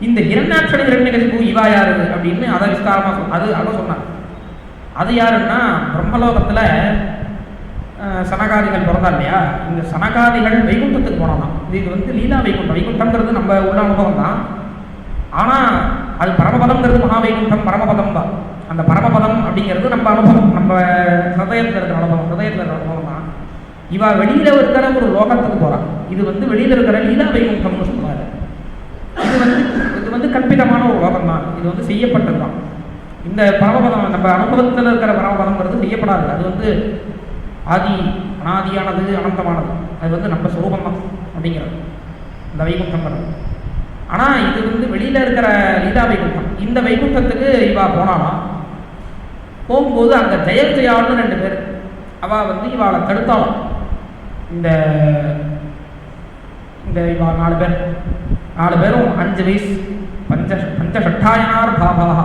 இந்த ஹிரண்யாட்சன் ஹிரண்யகசிபு இவா யாரு அப்படின்னு அதை விஸ்தாரமாக அதை சொன்னார். அது யாருன்னா, பிரம்மலோகத்தில் சனகாதிகள் பிறந்தா இல்லையா, இந்த சனகாதிகள் வைகுண்டத்துக்கு போனலாம். இது லீலா வைகுண்டம். வைகுண்டம்ங்கிறது நம்ம உள்ள அனுபவம் தான். ஆனால் அது பரமபதம்ங்கிறது மகா வைகுண்டம் பரமபதம் தான். அந்த பரமபதம் அப்படிங்கிறது நம்ம அனுபவம், நம்ம ஹதயத்தில் இருக்கிற அனுபவம் தான். இவா வெளியில் இருக்கிற ஒரு லோகத்துக்கு போகிறான். இது வெளியில் இருக்கிற லீலா வைகுண்டம்னு சொல்லுவார். இது கற்பிதமான ஒரு லோகம் தான். இது செய்யப்பட்டது தான். இந்த பரமபதம் நம்ம அனுபவத்தில் இருக்கிற பரமபதம்ங்கிறது செய்யப்படாது. அது அனாதியானது, அனந்தமானது. அது நம்ம சுரூபம் தான் அப்படிங்கிறது இந்த வைகுண்டம். ஆனால் இது வெளியில் இருக்கிற லீலா வைகுண்டம். இந்த வைகுண்டத்துக்கு இவா போனாலாம். போகும்போது அங்கே ஜெயஜெயான்னு 2 பேர் அவள் இவாளை தடுத்தாலும். இந்த இவா 4 பேரும் 5 வயசு பஞ்சஷட்டாயனார் பாபாக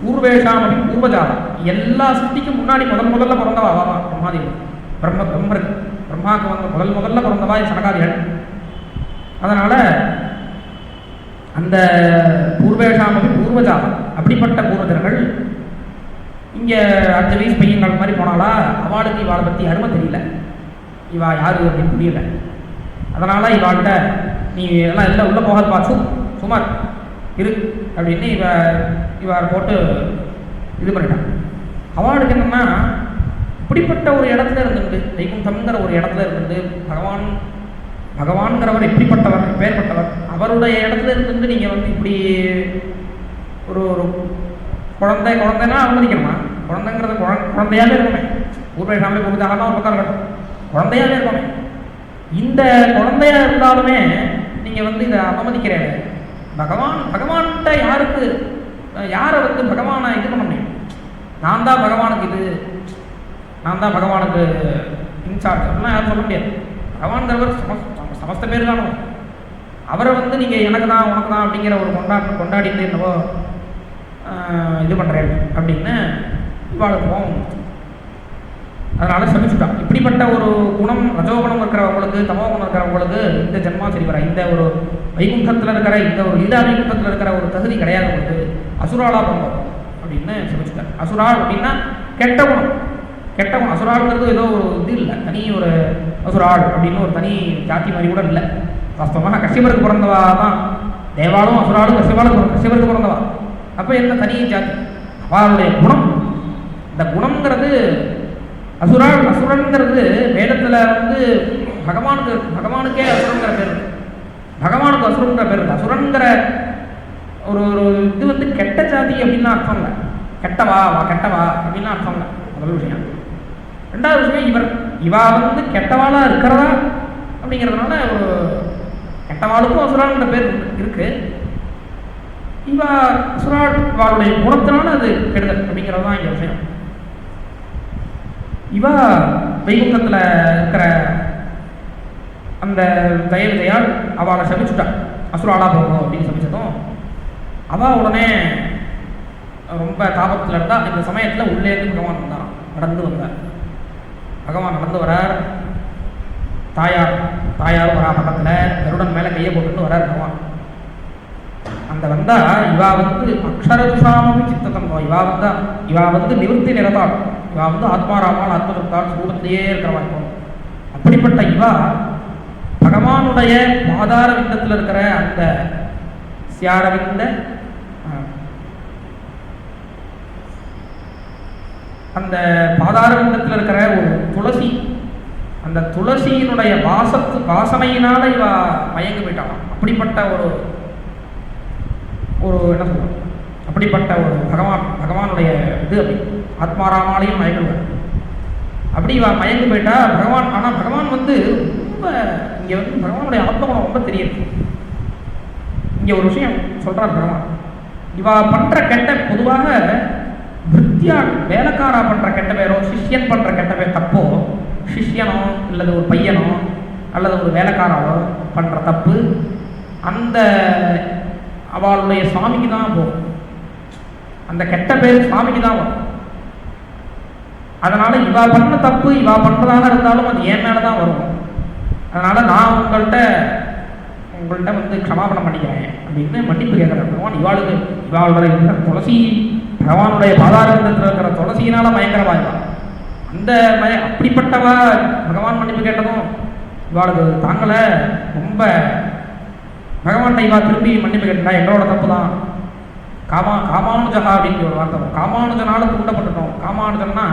ஊர்வேஷாமி பூர்வஜாதம். எல்லா சிருஷ்டிக்கும் முன்னாடி முதல்ல பிறந்தவா அவாவா பிரம்மாதிகள். பிரம்மாவுக்கு முதல்ல பிறந்தவா சனகாதிகள். அதனால் அந்த பூர்வேஷாமி பூர்வஜாதம் அப்படிப்பட்ட பூர்வஜர்கள் இங்கே 5 வயசு பையன்கள் மாதிரி போனாலா, அவளுக்கு இவாளை பற்றி அருமை தெரியல, இவா யாரு அப்படின்னு புரியல. அதனால் இவாள்கிட்ட நீ எல்லாம் உள்ளே போகாது பார்த்து சுமார் இரு அப்படின்னு இவார் போட்டு இது பண்ணிட்டான். அவளுக்கு என்னென்னா, இப்படிப்பட்ட ஒரு இடத்துல இருந்துட்டு, வைகுண்டம்ங்கிற ஒரு இடத்துல இருந்துட்டு பகவான்கிறவர் எப்படிப்பட்டவர், பேர்பட்டவர், அவருடைய இடத்துல இருந்து நீங்கள் இப்படி ஒரு குழந்தைன்னா அனுமதிக்கணுமா? குழந்தைங்கிறது குழந்தையாகவே இருக்கணுமே. ஊர்வேஷாமே புரிதாக தான் ஒரு பக்கம் இருக்கட்டும், குழந்தையாகவே இருக்கணுமே. இந்த குழந்தையா இருந்தாலுமே நீங்கள் இதை அவமதிக்கிறீங்க. பகவான்கிட்ட யாரை பகவானை இது பண்ண முடியும்? நான் தான் பகவானுக்கு இன்சார்ஜ் அப்படிலாம் யாரும் சொல்ல முடியாது. பகவான்கிறவர் சமஸ்த பேர் தானோ. அவரை நீங்கள் எனக்கு தான் உனக்கு தான் அப்படிங்கிற ஒரு கொண்டாடிட்டு என்னவோ இது பண்ணுறேன் அப்படின்னு இவாளுக்கு போகும். அதனால் சமைச்சுட்டான். இப்படிப்பட்ட ஒரு குணம், ரஜோகுணம் இருக்கிறவங்களுக்கு, தமோகுணம் இருக்கிறவங்களுக்கு இந்த ஜென்மா சரி வர, இந்த ஒரு வைகுண்டத்தில் இருக்கிற, இந்த ஒரு லீலா வைகுண்டத்தில் இருக்கிற ஒரு தகுதி கிடையாது உங்களுக்கு, அசுராளா பண்ணுவோம் அப்படின்னு சமைச்சுட்டார். அசுராள் அப்படின்னா கெட்ட குணம். அசுராளுங்கிறது ஏதோ ஒரு இது இல்லை, தனி ஒரு அசுராள் அப்படின்னு ஒரு தனி ஜாதி மாதிரி கூட இல்லை. வாஸ்தவமாக கஷ்யபருக்கு பிறந்தவா தான் தேவாலும், அசுராலும் கஷ்யபருக்கு பிறந்தவா. அப்போ என்ன தனி ஜாதி? அவளுடைய குணம், இந்த குணம்ங்கிறது அசுரன்கிறது வேதத்தில் பகவானுக்கே அசுரங்கிற பேர் இருக்கு. பகவானுக்கு அசுரங்கிற பேர் இருக்கு. அசுரங்கிற ஒரு இது கெட்ட ஜாதி அப்படின்னு அர்த்தம் இல்லை. கெட்டவா அப்படின்னு அர்த்தம் இல்லை. முதல் விஷயம். 2வது விஷயம், இவா கெட்டவாளா இருக்கிறதா அப்படிங்கிறதுனால ஒரு கெட்டவாளுக்கும் அசுரான்ற பேர் இருக்கு. இவா அசுராளுடைய குணத்தினால அது கெடுதல் அப்படிங்கிறது தான் இங்கே விஷயம். இவா வைகுண்டத்தில் இருக்கிற அந்த தயவிதையால் அவளை சபிச்சுட்டான். அசுராளா போகணும் அப்படின்னு சபிச்சதும் அவள் உடனே ரொம்ப தாபத்தில் இருந்தால். இந்த சமயத்தில் உள்ளேருந்து பகவான் நடந்து வந்தார். பகவான் நடந்து வரார். தாயாரும் வரா பக்கத்தில், கருடன் மேலே கையை போட்டுன்னு வரார் பகவான். அந்த வந்தா இவா அக்ஷரதுஷாமி சித்தத்தம். இவா நிவர்த்தி நிறத்தாள். இவா ஆத்மாராமால் ஆத்மதத்தால் சுரூபத்திலேயே இருக்கிறவா. இப்போ அப்படிப்பட்ட இவா பகவானுடைய பாதார விந்தத்தில் இருக்கிற அந்த சியாரவிந்த அந்த பாதார விந்தத்தில் இருக்கிற ஒரு துளசி அந்த துளசியினுடைய வாசனையினால இவ மயங்கி போயிட்டான். அப்படிப்பட்ட ஒரு என்ன சொல்ற, அப்படிப்பட்ட ஒரு பகவானுடைய இது. அப்படி ஆத்மாராமாலையும் மயங்குவார். அப்படி இவ மயங்கி போயிட்டா பகவான். ஆனால் பகவான் வந்து ரொம்ப இங்கே வந்து பகவானுடைய ஆத்மகுணம் ரொம்ப தெரியுது. இங்கே ஒரு விஷயம் சொல்கிறார் பகவான். இவா பண்ணுற கெட்ட, பொதுவாக விருத்தியா வேலைக்காரா பண்ணுற கெட்ட பேரோ சிஷ்யன் பண்ணுற கெட்ட பேர் தப்போ, சிஷ்யனோ அல்லது ஒரு பையனோ அல்லது ஒரு வேலைக்காராவோ பண்ணுற தப்பு அந்த அவளுடைய சுவாமிக்கு தான் போகும். அந்த கெட்ட பேர் சுவாமிக்கு தான் வரும். அதனால் இவா பண்ண தப்பு இவா பண்ணுறதாக இருந்தாலும் அது என் மேலே தான் வரும். அதனால் நான் உங்கள்கிட்ட வந்து க்ஷமாபணம் பண்ணிக்கிறேன் அப்படின்னு மன்னிப்பு கேட்குறேன். பகவான் இவாளுடைய துளசி, பகவானுடைய பாதாரத்தில் இருக்கிற துளசியினால் பயங்கரவாய்வா. அந்த அப்படிப்பட்டவா பகவான் மன்னிப்பு கேட்டதும் இவாளுக்கு தாங்கலை. ரொம்ப பகவான்கிட்ட இவா திரும்பி மன்னிப்பு கேட்டா எங்களோட தப்பு தான். காமானுஜகா அப்படின்னு ஒரு வார்த்தை வரும். காமானுஜனால தூண்டப்பட்டுட்டோம். காமானுஜன்னா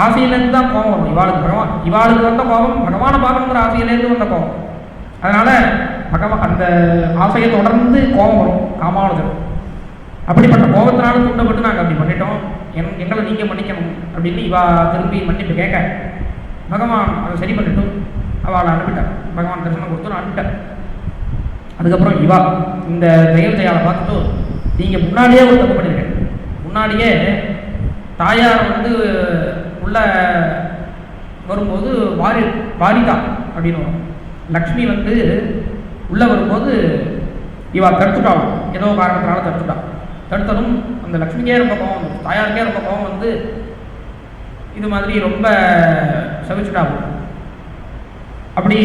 ஆசையிலேருந்து தான் கோபம் வரும். இவாளுக்கு வந்த கோபம் பகவானை பார்க்கணுங்கிற ஆசையிலேருந்து வந்த கோபம். அதனால் அந்த ஆசையை தொடர்ந்து கோபம் வரும் காமானுஜன். அப்படிப்பட்ட கோபத்தினால தூண்டப்பட்டு நாங்கள் அப்படி பண்ணிட்டோம், எங்களை நீங்கள் மன்னிக்கணும் அப்படின்னு இவா திரும்பி மன்னிப்பு கேட்க பகவான் அதை சரி பண்ணிட்டும் அவளை அனுப்பிட்டார். பகவான் தரிசனம் கொடுத்து நான் அனுப்பிட்டேன். அதுக்கப்புறம் இவா இந்த ஜெயவிஜயாவை பார்த்துட்டு, நீங்கள் முன்னாடியே ஒரு தப்பு பண்ணியிருக்கேன். முன்னாடியே தாயார் வந்து உள்ள வரும்போது வாரிதா அப்படின்னு வரும். லக்ஷ்மி வந்து உள்ளே வரும்போது இவா தடுத்துட்டாலும், ஏதோ காரணத்தினால தடுத்ததும் அந்த லக்ஷ்மிக்கே ரொம்ப கோபம் வந்து, தாயாருக்கே ரொம்ப கோபம் வந்து இது மாதிரி ரொம்ப சவிச்சுட்டாகும். அப்படி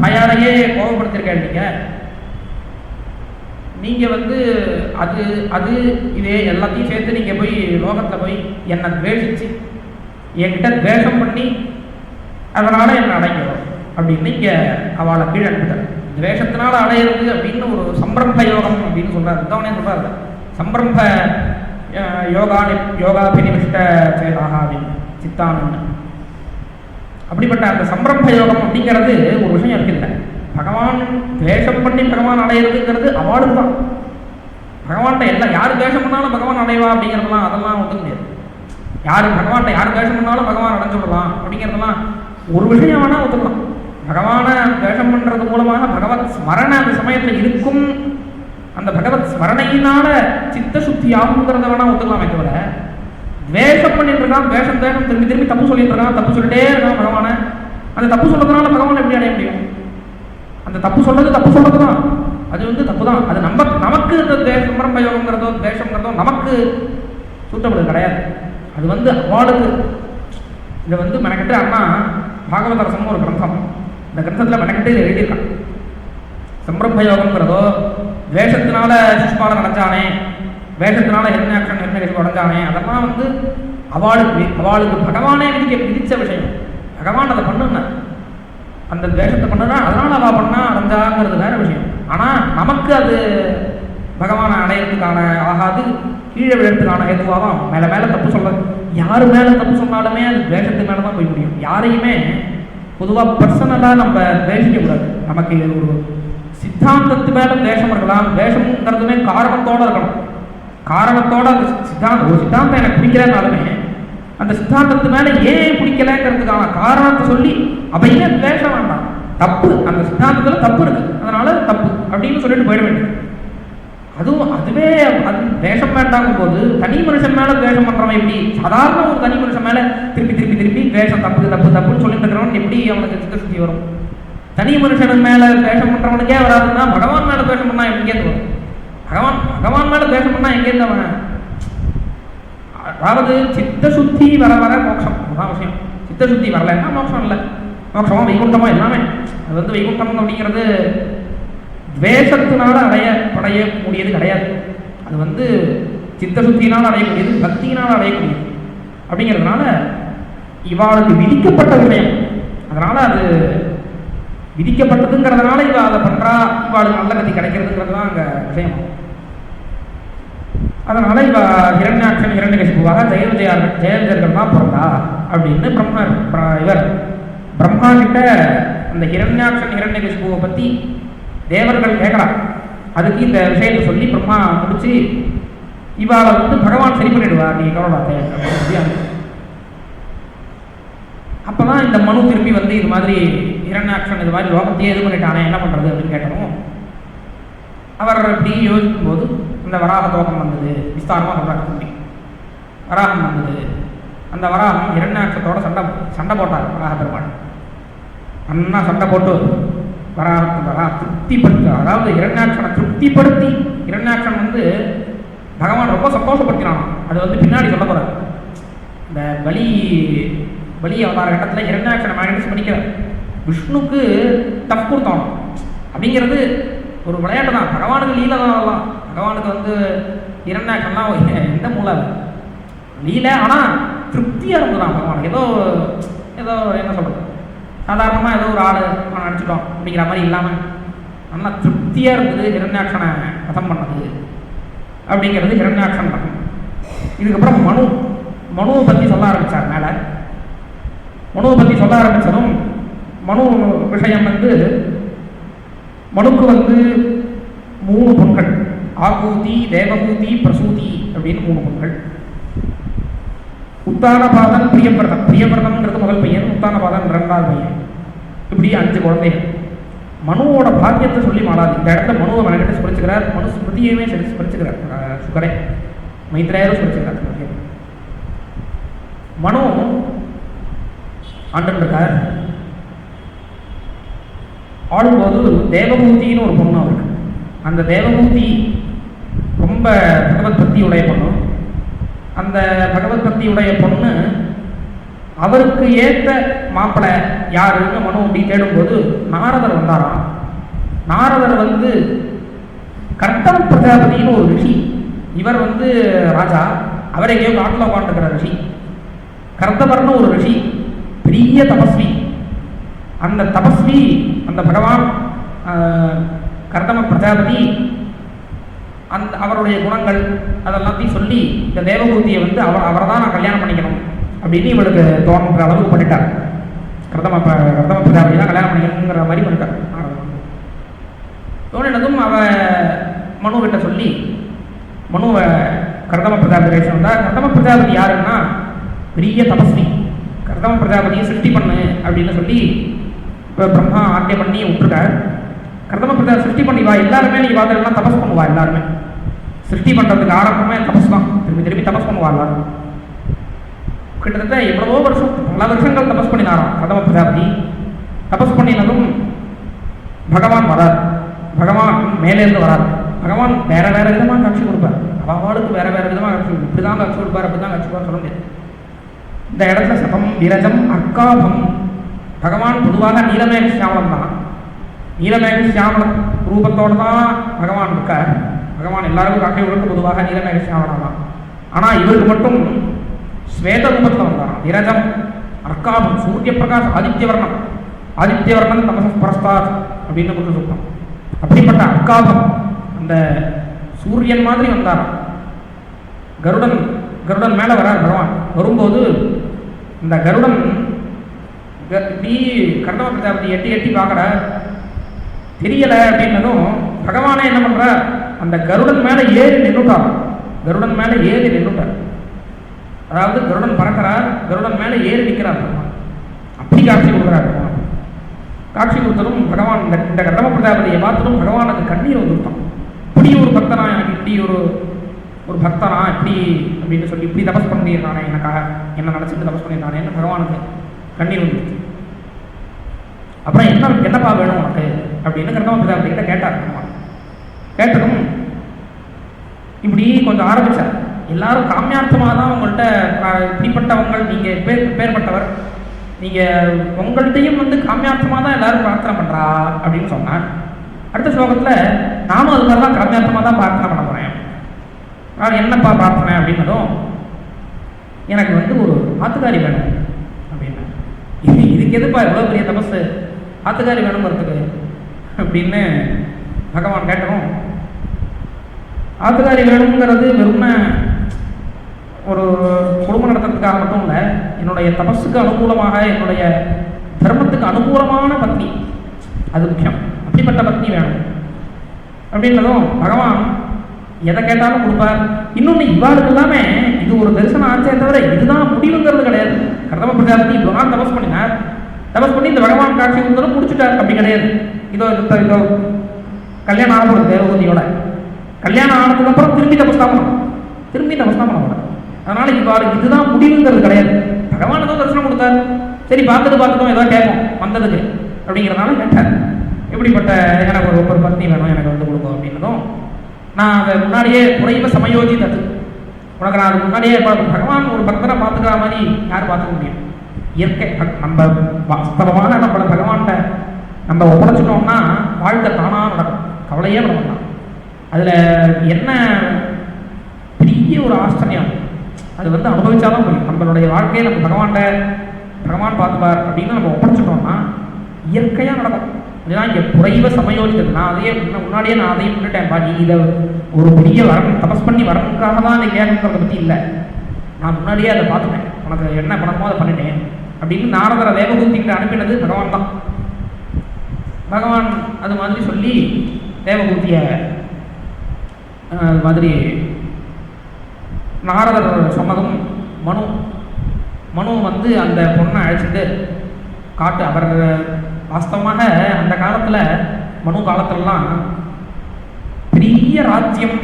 தாயாரையே கோபப்படுத்திருக்க நீங்கள் வந்து அது இதே எல்லாத்தையும் சேர்த்து நீங்கள் போய் லோகத்தில் போய் என்னை துவேஷிச்சு என்கிட்ட துவேஷம் பண்ணி அதனால் என்னை அடைக்கிறோம் அப்படின்னு இங்கே அவளை கீழே அனுப்பிட்டார். துவேஷத்தினால அடையிறது அப்படின்னு ஒரு சம்பிரம்ப யோகம் அப்படின்னு சொல்கிறார். இதவனே சொல்கிறார் சம்பிரம்ப யோகாபினிவிஷ்ட சேதாக அப்படின்னு சித்தானன்னு. அப்படிப்பட்ட அந்த சம்பிரம்ப யோகம் அப்படிங்கிறது ஒரு விஷயம் இருக்குல்ல. பகவான் துவேஷம் பண்ணி பகவான் அடையிறதுங்கிறது அவளுக்கு தான். பகவான்கிட்ட எல்லாம் யார் துவேஷம் பண்ணாலும் பகவான் அடைவா அப்படிங்கிறதெல்லாம் அதெல்லாம் ஒத்துக்க முடியாது. பகவான்கிட்ட யார் துவேஷம் பண்ணாலும் பகவான் அடைஞ்சுடலாம் அப்படிங்கிறதெல்லாம் ஒரு விஷயம் வேணால் ஒத்துக்கலாம். பகவானை துவேஷம் பண்ணுறது மூலமாக பகவத் ஸ்மரணை அந்த சமயத்தில் இருக்கும். அந்த பகவத் ஸ்மரணையினால சித்த சுத்தி ஆகுங்கிறத வேணால் ஒத்துக்கலாமே தவிர துவேஷம் பண்ணிட்டு இருக்கான், துவேஷம் திரும்பி தப்பு சொல்லிட்டு இருக்கான், தப்பு சொல்லிட்டே இருக்கான் பகவானை. அந்த தப்பு சொல்றதுனால பகவான் எப்படி அடைய முடியும்? அந்த தப்பு சொல்றது தான். அது வந்து தப்பு தான். அது நமக்கு இந்த சம்பரம்ப யோகங்கிறதோ துவேஷங்கிறதோ நமக்கு சூட்டப்படுது கிடையாது. அது வந்து அவளுக்கு இதை வந்து மெனக்கிட்டு அண்ணா பாகவத ரசம்னு ஒரு கிரந்தம், இந்த கிரந்தத்தில் மெனக்கிட்டு இதை எழுதியிருக்கான். சம்பிரம்ப யோகங்கிறதோ துவேஷத்தினால சுஷ்பாலன் அடைஞ்சானே, வேஷத்தினால என்ன உடஞ்சானே, அதெல்லாம் வந்து அவளுக்கு பகவானே விதிச்ச விஷயம். பகவான் அதை பண்ணுன அந்த துவேஷத்தை பண்ணுனா அதனால அவள் பண்ணா அடைஞ்சாங்கிறது வேற விஷயம். ஆனால் நமக்கு அது பகவானை அடையிறதுக்கான ஆகாது, கீழே விழுறதுக்கான ஹேத்துவாகும். மேலே தப்பு சொல்ல, யார் மேலே தப்பு சொன்னாலுமே அது துவேஷத்து மேலே தான் போய் முடியும். யாரையுமே பொதுவாக பர்சனலாக நம்ம துவேஷிக்கக்கூடாது. நமக்கு ஒரு சித்தாந்தத்து மேலே துவேஷம் இருக்கலாம். துவேஷம்ங்கிறதுமே காரணத்தோடு இருக்கணும். காரணத்தோட அந்த ஒரு சித்தாந்தம் எனக்கு பிடிக்கலனாலுமே அந்த சித்தாந்தத்து மேலே ஏன் பிடிக்கலங்கிறதுக்கான காரணத்தை சொல்லி அவையில துவேஷம் வேண்டாம். தப்பு, அந்த சித்தாந்தத்தில் தப்பு இருக்கு, அதனால தப்பு அப்படின்னு சொல்லிட்டு போயிட வேண்டியது. அதுவே அது துவேஷம் வேண்டாங்கும் போது தனி மனுஷன் மேலே துவேஷம் பண்ணுறவன் எப்படி? சாதாரண ஒரு தனி மனுஷன் மேலே திருப்பி துவேஷம் தப்புன்னு சொல்லிட்டு இருக்கிறவன் எப்படி அவனுக்கு சித்தசுத்தி வரும்? தனி மனுஷனுக்கு மேலே துவேஷம் பண்ணுறவனுக்கே வராதுன்னா பகவான் மேலே துவேஷம் பண்ணால் எங்கேருந்து வரும்? பகவான் மேலே துவேஷம் பண்ணால் எங்கேருந்து அவன்? அதாவது சித்த சுத்தி வர மோட்சம், அதான் விஷயம். சித்த சுத்தி வரலைன்னா மோட்சம் இல்லை. மோட்சமாக வைகுண்டமாக எல்லாமே. அது வந்து வைகுண்டம் அப்படிங்கிறது துவேஷத்தினால அடையக்கூடியது கிடையாது. அது வந்து சித்த சுத்தியினால் அடையக்கூடியது, பக்தியினால் அடையக்கூடியது. அப்படிங்கிறதுனால இவாளுக்கு விதிக்கப்பட்ட விஷயம். அதனால் அது விதிக்கப்பட்டதுங்கிறதுனால இவள் அதை பண்ணுறா, இவாளுக்கு நல்ல கதி கிடைக்கிறதுங்கிறது தான் அங்கே விஷயம். அதனால் இவள் ஹிரண்யாட்சன் ஹிரண்யகசிபுவாக ஜெயவிஜயர்கள் தான் பிறந்தா. அப்படின்னு இவர் பிரம்மா கிட்ட அந்த ஹிரண்யாக்ஷன் ஹிரண்யகசிபுவை பற்றி தேவர்கள் கேட்குறான். அதுக்கு இந்த விஷயத்தை சொல்லி பிரம்மா முடிச்சு இவாளை பகவான் சரி பண்ணிடுவார், நீ கவலைப்படாதே அப்படின்னு சொல்லி அப்போ தான் இந்த மனு திரும்பி இது மாதிரி ஹிரண்யாக்ஷன் இது மாதிரி லோகத்தையே இது பண்ணிட்டானே என்ன பண்ணுறது அப்படின்னு கேட்டோம். அவர் இப்படி யோசிக்கும் போது இந்த வராக தோகம் வந்தது, விஸ்தாரமாக சொல்கிறார் தம்பி. வராகம் வந்தது, அந்த வராகம் ஹிரண்யாட்சத்தோட சண்டை போட்டார். வராக பெருமாள் அண்ணா சண்டை போட்டு வராக திருப்திப்படுத்த, அதாவது ஹிரண்யாட்சனை திருப்திப்படுத்தி, ஹிரண்யாட்சன் பகவான் ரொம்ப சந்தோஷப்படுத்தினான். அது பின்னாடி சொல்ல போகிறார். இந்த பலி அவதார கட்டத்தில் ஹிரண்யாட்சனை மேக்னடிஸ் பண்ணிக்கிறார். விஷ்ணுக்கு டஃப் கொடுத்தோம் அப்படிங்கிறது ஒரு விளையாட்டு தான். பகவானுக்கு லீலை தான். அதெல்லாம் பகவானுக்கு ஹிரண்யாட்சன்லாம் எந்த மூலை லீலை, ஆனால் திருப்தியாக இருந்துதான் பகவான். ஏதோ என்ன சொல்கிறது, சாதாரணமாக ஏதோ ஒரு ஆள் அடிச்சிட்டோம் அப்படிங்கிற மாதிரி இல்லாமல் நல்லா திருப்தியாக இருந்தது ஹிரண்யாட்சனை வதம் பண்ணது அப்படிங்கிறது ஹிரண்யாட்சன் தான். இதுக்கப்புறம் மனுவை பற்றி சொல்ல ஆரம்பித்தார். மேலே மனுவை பற்றி சொல்ல ஆரம்பித்ததும் மனு விஷயம் மனுக்கு 3 பொண்கள், ஆகூதி, தேவகூதி, பிரசூதி அப்படின்னு 3 பொண்கள். உத்தானபாதன், பிரியவிரதம்ங்கிறது முதல் பையன், உத்தானபாதன் 2வது பையன். இப்படி 5 குழந்தைகள். மனுவோட பாக்கியத்தை சொல்லி மாறாது. இந்த இடத்துல மனுவை மெனக்கிட்ட ஸ்மரிச்சுக்கிறார். மனு ஸ்மிருதியுமே ஸ்மரிச்சுக்கிறார். சுகரே மைத்ரேயரும் ஸ்மரிச்சுக்கிறார். மனு ஆண்டுருக்கார். ஆளும்போது தேவபூதின்னு ஒரு பொண்ணு அவருக்கு. அந்த தேவபூதி ரொம்ப பகவத் பக்தியுடைய பொண்ணு. அந்த பகவத் பக்தியுடைய பொண்ணு அவருக்கு ஏற்ற மாப்பிள்ளை யாருன்னு மனு அப்படி தேடும்போது நாரதர் வந்தாராம். நாரதர் கர்த்தம பிரஜாபதினு ஒரு ரிஷி. இவர் ராஜா, அவரை எங்கேயோ காட்டில் உட்காந்துக்கிற ரிஷி. கர்த்தவர்னு ஒரு ரிஷி, பெரிய தபஸ்வி. அந்த தபஸ்வி அந்த பகவான் கர்தம பிரஜாபதி அவருடைய குணங்கள் அதெல்லாத்தையும் சொல்லி இந்த தேவபூதியை அவரை தான் நான் கல்யாணம் பண்ணிக்கணும் அப்படின்னு இவளுக்கு தோன்ற அளவுக்கு பண்ணிட்டார். கர்தம பிரஜாபதி தான் கல்யாணம் பண்ணிக்கணுங்கிற மாதிரி பண்ணிட்டார். தோணினதும் மனுவிட்ட சொல்லி மனுவை கர்தம பிரஜாபதி வந்தால், கர்தம பிரஜாபதி யாருன்னா பெரிய தபஸ்வி. கர்தம பிரஜாபதியை சிருஷ்டி பண்ணு அப்படின்னு சொல்லி இப்போ பிரம்மா ஆட்டை பண்ணி விட்டுருக்கார். கர்தம பிரஜாபதி சிருஷ்டி பண்ணி வா, எல்லாருமே நீ வாதெல்லாம் தபஸ் பண்ணுவா. எல்லாருமே சிருஷ்டி பண்ணுறதுக்கு ஆரம்பமே தபஸ் தான். திரும்பி தபஸ் பண்ணுவா எல்லாரும். கிட்டத்தட்ட எவ்வளவோ வருஷம், பல வருஷங்கள் தபஸ் பண்ணினாராம் கர்தம பிரஜாபதி. தபஸ் பண்ணினதும் பகவான் வரார். பகவான் மேலேருந்து வரார். பகவான் வேற விதமாக காட்சி கொடுப்பார். அவளுக்கு வேற விதமாக காட்சி கொடுப்பார். இப்படி தான் காட்சி கொடுப்பார், அப்படி தான் காட்சி கொடுப்பார் சொல்ல முடியாது. இந்த இடத்துல சதம் விரஜம் அர்க்காபம். பகவான் பொதுவாக நீலமேக சியாமலம் தான். நீலமேக சியாமலம் ரூபத்தோடு தான் பகவான் இருக்கார். பகவான் எல்லாருக்கும் காட்சி கொடுக்க பொதுவாக நீலமேக சியாமலம் தான். ஆனால் இவருக்கு மட்டும் ஸ்வேத ரூபத்தில் வந்தாராம். விரஜம் அர்க்காபம், சூரிய பிரகாஷ், ஆதித்யவர்ணம். ஆதித்யவர்ணம் தமச பரஸ்தாத் அப்படின்னு கொண்டு சொல்லுவோம். அப்படிப்பட்ட அர்க்காபம் அந்த சூரியன் மாதிரி வந்தாராம். கருடன் மேலே வரார் பகவான். வரும்போது இந்த கருடன் இப்படி கர்தம பிரஜாபதி எட்டி பார்க்குற தெரியலை அப்படின்னதும் பகவானே என்ன பண்ணுறார், அந்த கருடன் மேலே ஏறி நின்றுட்டார். கருடன் மேலே ஏறி நின்றுட்டார். அதாவது கருடன் பறக்கிறார், கருடன் மேலே ஏறி நிற்கிறார் பகவான். அப்படி காட்சி கொடுக்குறார் பகவான். காட்சி கொடுத்ததும் பகவான் இந்த கர்தம பிரஜாபதியை பார்த்ததும் பகவானுக்கு கண்ணீர் வந்துருத்தான். இப்படி ஒரு பக்தனா, எனக்கு இப்படி ஒரு பக்தனா இப்படி அப்படின்னு சொல்லி இப்படி தபஸ் பண்ணிடுறானே, எனக்காக என்ன நினச்சிட்டு தபஸ் பண்ணிடுறானேன்னு பகவானுக்கு கண்ணீர் வந்துருச்சு. அப்புறம் என்னப்பா வேணும் உனக்கு அப்படின்னு கர்தம பிரஜாபதிகிட்ட கேட்டார் பகவான். கேட்டதும் இப்படி கொஞ்சம் ஆரம்பித்தார். எல்லாரும் காமியார்த்தமாக தான் உங்கள்கிட்ட இப்படிப்பட்டவங்கள், நீங்கள் பேர்பட்டவர், நீங்கள் உங்கள்கிட்டையும் காமியார்த்தமாக தான் எல்லாரும் பிரார்த்தனை பண்ணுறா அப்படின்னு சொன்னார். அடுத்த ஸ்லோகத்தில் நானும் அது மாதிரி தான் காமியார்த்தமாக தான் பிரார்த்தனை பண்ண போகிறேன். என்னப்பா பிரார்த்தனை அப்படின்னதும் எனக்கு ஒரு ஆத்துக்காரி வேணும் அப்படின்னு. இதுக்கு எதுப்பா எவ்வளோ பெரிய தபஸ், ஆத்துக்காரி வேணுங்கிறதுக்கு அப்படின்னு பகவான் கேட்டணும். ஆத்துக்காரி வேணுங்கிறது வெறும் ஒரு குடும்பம் நடத்துறதுக்காக மட்டும் இல்லை, என்னுடைய தபஸுக்கு அனுகூலமாக, என்னுடைய தர்மத்துக்கு அனுகூலமான பத்னி, அது முக்கியம். அப்படிப்பட்ட பத்னி வேணும் அப்படின்றதும் பகவான் எதை கேட்டாலும் கொடுப்பார். இன்னொன்று, இவ்வாறு எல்லாமே இது ஒரு தரிசனம் ஆச்சே தவிர இதுதான் முடிவுங்கிறது கிடையாது. கர்தம பிரஜாபதி இவ்வளோ நாள் தபஸ் பண்ணினார், தபஸ் பண்ணி இந்த பகவான் காட்சி கொடுத்தாலும் முடிச்சுட்டார், அப்படி கிடையாது. இதோ கல்யாணம் ஆகப்படுது தேவகூதியோட, கல்யாணம் ஆனதுக்கப்புறம் திரும்பி தபஸ் தான் பண்ணக்கூடாது. அதனால இவ்வாறு இதுதான் முடிவுங்கிறது கிடையாது. பகவான் ஏதோ தரிசனம் கொடுத்தார், சரி பார்த்துட்டோம் ஏதோ கேட்போம் வந்ததுக்கு அப்படிங்கிறதுனால கேட்டார். இப்படிப்பட்ட எனக்கு ஒரு பத்னி வேணும், எனக்கு வந்து கொடுக்கும் அப்படின்னதும் நான் அதை முன்னாடியே குறைவ சமயோஜித்தது, உனக்கு நான் அது முன்னாடியே பகவான் ஒரு பக்தரை பார்த்துக்கிற மாதிரி யார் பார்த்துக்க முடியும்? இயற்கை நம்ம வாஸ்தவமான நம்மளை பகவான்கிட்ட நம்ம ஒப்படைச்சிட்டோம்னா வாழ்க்கை தானாக நடக்கும், கவலையே பண்ண மாட்டான். அதில் என்ன பெரிய ஒரு ஆச்சரியம், அது வந்து அனுபவிச்சாதான் முடியும். நம்மளுடைய வாழ்க்கையை நம்ம பகவான் பார்த்துப்பார் அப்படின்னு நம்ம ஒப்படைச்சிட்டோம்னா இயற்கையாக நடக்கும். அதுதான் இங்கே குறைவ சமயோஜித்தது. நான் முன்னாடியே அதையும் விட்டுட்டேன். நீ இதை ஒரு பெரிய வரணும், தபஸ் பண்ணி வரணுக்காக தான் அதை கேட்கறத பற்றி இல்லை, நான் முன்னாடியே அதை பார்த்துட்டேன், உனக்கு என்ன பண்ணணுமோ அதை பண்ணிட்டேன் அப்படின்னு நாரதரை தேவகூதிக்கிட்ட அனுப்பினது பகவான் தான். பகவான் அது மாதிரி சொல்லி தேவகூதிய அது மாதிரி நாரதர் சொன்னதும் மனு வந்து அந்த பொண்ணை அழைச்சிட்டு அவர் வாஸ்தவமாக அந்த காலத்தில் மனு காலத்திலலாம் பெரிய ராஜ்யம்,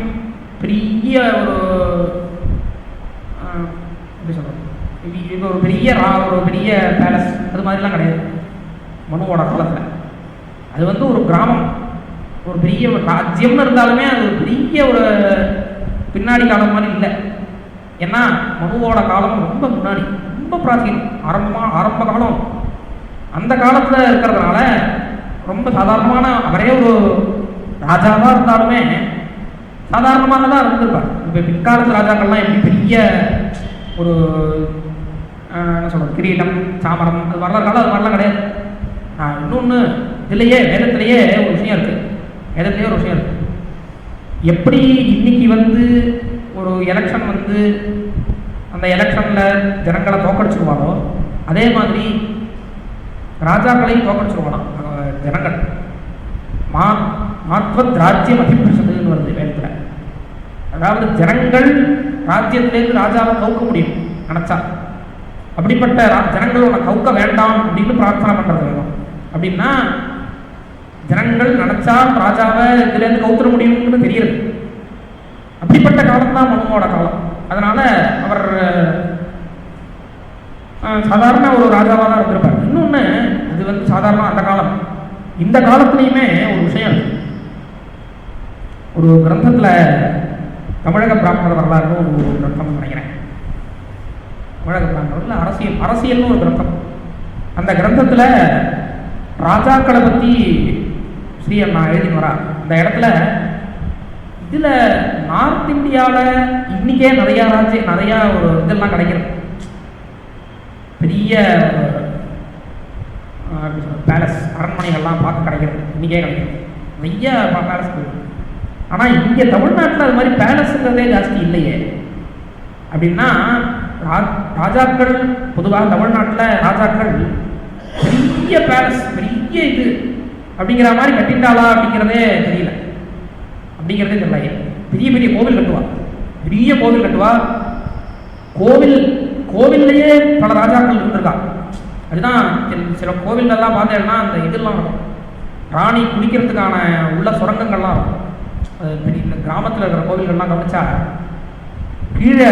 பெரிய ஒரு எப்படி சொல்கிறது, இது ஒரு பெரிய பேலஸ் அது மாதிரிலாம் கிடையாது மனுவோட காலத்தில். அது வந்து ஒரு கிராமம், ஒரு பெரிய ஒரு ராஜ்யம்னு இருந்தாலுமே அது ஒரு பெரிய ஒரு பின்னாடி காலம் மாதிரி இல்லை. ஏன்னா மனுவோட காலம் ரொம்ப முன்னாடி, ரொம்ப பிராச்சீனம், ஆரம்ப காலம். அந்த காலத்தில் இருக்கிறதுனால ரொம்ப சாதாரணமான, அவரே ஒரு ராஜாவாக இருந்தாலுமே சாதாரணமாக தான் இருந்திருப்பார். இப்போ பிற்காலத்து ராஜாக்கள்லாம் எப்படி பெரிய ஒரு என்ன சொல்கிறது, கிரீடம் சாமரம் அது மாதிரிலாம் இருக்காலும் அது மாதிரிலாம் கிடையாது. இன்னொன்று வேதத்திலேயே ஒரு விஷயம் இருக்குது. எப்படி இன்னைக்கு வந்து ஒரு எலெக்ஷன் வந்து அந்த எலெக்ஷனில் ஜனங்களை தோக்கடிச்சிருவாங்களோ அதே மாதிரி ராஜாக்களையும் தோக்கடிச்சிருவானாம் ஜனங்கள். மாத்வத் ராஜ்யம் அதிபிரசதுன்னு வருது வேதத்தில். அதாவது ஜனங்கள் ராஜ்யத்திலேருந்து ராஜாவை கவுக்க முடியும் நினச்சா. அப்படிப்பட்ட ஜனங்களோட கவுக்க வேண்டாம் அப்படின்னு பிரார்த்தனை பண்ணுறது வேணும். அப்படின்னா ஜனங்கள் நினச்சா ராஜாவை இதுலேருந்து கவுத்துற முடியும்னு தெரியுது. அப்படிப்பட்ட காலம் தான் மனுவோட காலம். அதனால அவர் சாதாரண ஒரு ராஜாவாக தான் இருந்திருப்பார். இன்னொன்று, அது வந்து சாதாரண அந்த காலம். இந்த காலத்துலேயுமே ஒரு விஷயம் இருக்கு. ஒரு கிரந்தத்தில் தமிழக பிராமணர் வரலாறுன்னு ஒரு கிரந்தம் நினைக்கிறேன். தமிழக பிராமணர்ல அரசியல்னு ஒரு கிரந்தம். அந்த கிரந்தத்தில் ராஜாக்களை பற்றி ஸ்ரீ அண்ணா எழுதின்னு வரா. அந்த இடத்துல இதில் நார்த் இந்தியாவில் இன்றைக்கே நிறையா ஒரு இதெல்லாம் கிடைக்கிறது. பெரிய பேலஸ் அரண்மனைகள்லாம் பார்க்க கிடைக்கிறது, இன்றைக்கே கிடைக்கிறது நிறைய பேலஸ் இருக்குது. ஆனால் இங்கே தமிழ்நாட்டில் அது மாதிரி பேலஸுங்கிறதே ஜாஸ்தி இல்லையே. அப்படின்னா ராஜாக்கள் பொதுவாக தமிழ்நாட்டில் ராஜாக்கள் பெரிய பேலஸ், பெரிய இது அப்படிங்கிற மாதிரி கட்டிட்டாளா அப்படிங்கிறதே தெரியல. பெரிய பெரிய கோவில் கட்டுவா. கோவில்லையே பல ராஜாக்கள் இருந்திருக்கா. அதுதான் சில கோவிலெல்லாம் பார்த்தேன்னா அந்த இதெல்லாம் இருக்கும், ராணி குளிக்கிறதுக்கான உள்ள சுரங்கங்கள்லாம் இருக்கும். இந்த கிராமத்தில் இருக்கிற கோவில்கள்லாம் கவனிச்சா கீழே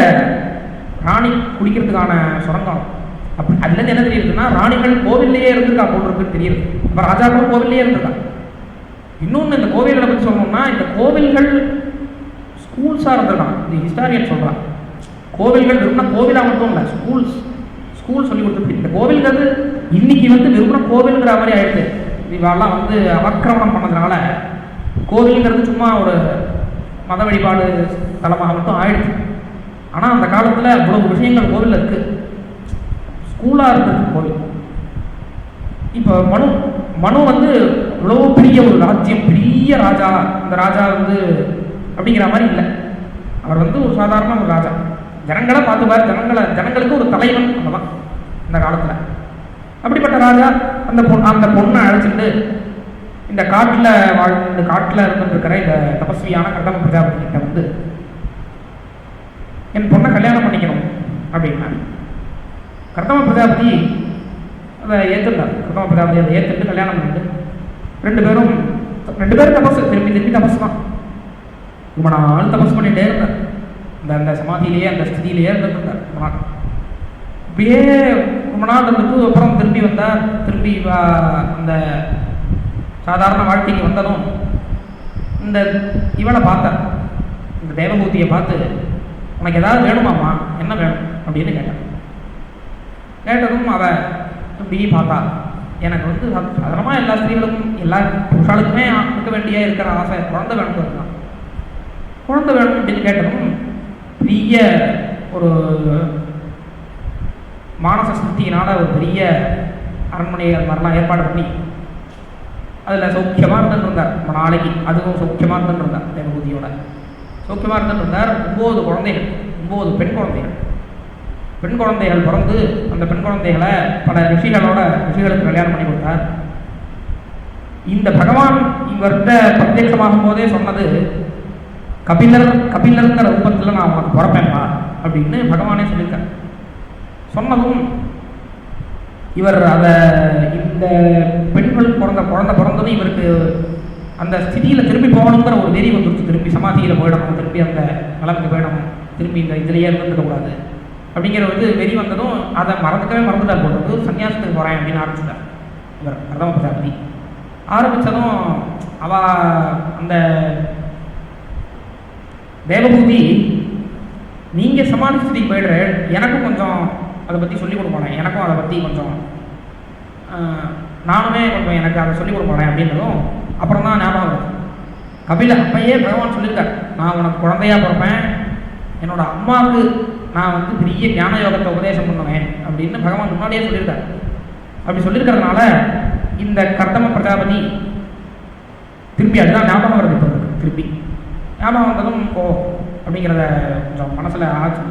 ராணி குளிக்கிறதுக்கான சுரங்கம். அப்படி அதுலேருந்து என்ன தெரியுதுன்னா ராணிகள் கோவில்லையே இருந்திருக்கா போட்டிருக்குன்னு தெரியுது. இப்போ ராஜாக்களும் கோவில்லையே இருந்திருக்கா. இன்னொன்று, இந்த கோவில்களை பற்றி சொல்லணும்னா இந்த கோவில்கள் ஸ்கூல்ஸாக இருந்திருக்கான். இந்த ஹிஸ்டாரியன் சொல்கிறான், கோவில்கள் வெறும்னா கோவிலாக மட்டும் இல்லை, ஸ்கூல் சொல்லி கொடுத்துருக்கு. இந்த கோவில்கள் இன்னைக்கு வந்து வெறும்னா கோவில்ங்கிற மாதிரி ஆயிடுது. இவெல்லாம் வந்து ஆக்கிரமணம் பண்ணதுனால கோவில்ங்கிறது சும்மா ஒரு மத வழிபாடு தலமாக மட்டும் ஆயிடுச்சு. ஆனால் அந்த காலத்தில் அவ்வளோ விஷயங்கள் கோவிலில் இருக்குது, ஸ்கூலாக இருந்திருக்கு கோவில். இப்போ மனு வந்து இவ்வளோ பெரிய ஒரு ராஜ்யம், பெரிய ராஜா. இந்த ராஜா வந்து அப்படிங்கிற மாதிரி இல்லை, அவர் வந்து ஒரு சாதாரண ஒரு ராஜா. ஜனங்களை பார்த்துப்பார், ஜனங்களுக்கு ஒரு தலைவன் அவ்வளோதான் இந்த காலத்தில். அப்படிப்பட்ட ராஜா அந்த பொண்ணை அழைச்சிட்டு இந்த காட்டில் இருந்துருக்கிற இந்த தபஸ்வியான கர்தம பிரஜாபதி கிட்ட வந்து என் பொண்ணை கல்யாணம் பண்ணிக்கணும் அப்படின்னா கர்தம பிரஜாபதி அதை ஏற்றுட்டார். கர்தம பிரஜாபதி அதை ஏற்றுட்டு கல்யாணம் பண்ணிட்டு ரெண்டு பேரும் தபஸ் திரும்பி தபஸ் தான். ரொம்ப நாள் தபஸ் பண்ணிகிட்டே இருந்தார். அந்த சமாதியிலேயே அந்த ஸ்திதியிலேயே இருந்துட்டு இருந்தார் ரொம்ப நாள். அப்படியே ரொம்ப நாள் இருந்துட்டு அப்புறம் திரும்பி வந்தார். திரும்பி அந்த சாதாரண வாழ்க்கைக்கு வந்ததும் இந்த இவனை பார்த்தார், இந்த தேவபூதியை பார்த்து, உனக்கு ஏதாவது வேணுமாம்மா, என்ன வேணும் அப்படின்னு கேட்டான். கேட்டதும் அவள் இப்படி பார்த்தா, எனக்கு வந்து சாதாரணமாக எல்லா ஸ்திரீகளுக்கும் எல்லா புருஷாளுக்குமே இருக்க வேண்டிய இருக்கிற ஆசை குழந்தை வேணும் தான். குழந்தை வேணும் அப்படின்னு கேட்டதும் பெரிய ஒரு மானச ஸ்திதியினால் ஒரு பெரிய அரண்மனை அது மாதிரிலாம் ஏற்பாடு பண்ணி அதில் சௌக்கியமாக இருந்துட்டு இருந்தார் ரொம்ப நாளைக்கு. அதுவும் சௌக்கியமாக இருந்துட்டு இருந்தார் தேவபூதியோட சௌக்கியமாக இருந்துட்டு இருந்தார். 9 குழந்தைகள், 9 பெண் குழந்தைகள் பிறந்து அந்த பெண் குழந்தைகளை பல ரிஷிகளுக்கு கல்யாணம் பண்ணி கொடுத்தார். இந்த பகவான் இவர்கிட்ட பிரத்யட்சமாகும் போதே சொன்னது, கபிலருங்கிற ரூபத்தில் நான் உனக்கு பிறப்பேன்ப்பா அப்படின்னு பகவானே சொல்லியிருக்கார். சொன்னதும் இவர் அதை இந்த பெண்கள் பிறந்ததும் இவருக்கு அந்த ஸ்திதியில் திரும்பி போகணுங்கிற ஒரு வெறி வந்துருச்சு. திரும்பி சமாதியில் போயிடணும், திரும்பி அந்த நிலவுக்கு போயிடணும், திரும்பி இந்த இதிலேயே இருந்துக்கூடாது அப்படிங்கிற வந்து வெறி வந்ததும் அதை மறந்துட்டார் போட்டு சன்னியாசத்துக்கு போகிறேன் அப்படின்னு ஆரம்பிச்சிட்டார் இவர் கர்தம பிரஜாபதி. ஆரம்பித்ததும் அந்த தேவபூதி, நீங்கள் சமாதி ஸ்திதிக்கு போயிடுற, எனக்கும் கொஞ்சம் அதை பற்றி சொல்லிக் கொடுப்பானேன், எனக்கும் அதை பற்றி கொஞ்சம் நானுமே கொஞ்சம் எனக்கு அதை சொல்லிக் கொடுப்பானேன் அப்படின்றதும் அப்புறம் தான் ஞாபகம் வருது. அப்பயே பகவான் சொல்லியிருக்கார், நான் உனக்கு குழந்தையாக பிறப்பேன், என்னோட அம்மாவுக்கு நான் வந்து பெரிய ஞான யோகத்தை உபதேசம் பண்ணுவேன் அப்படின்னு பகவான் முன்னாடியே சொல்லியிருக்கார். அப்படி சொல்லியிருக்கிறதுனால இந்த கர்தம பிரஜாபதி திருப்பி அதுதான் ஞாபகம் வருது. இப்போ திருப்பி ஞாபகம் வந்ததும் அப்படிங்கிறத கொஞ்சம் மனசில் ஆச்சு.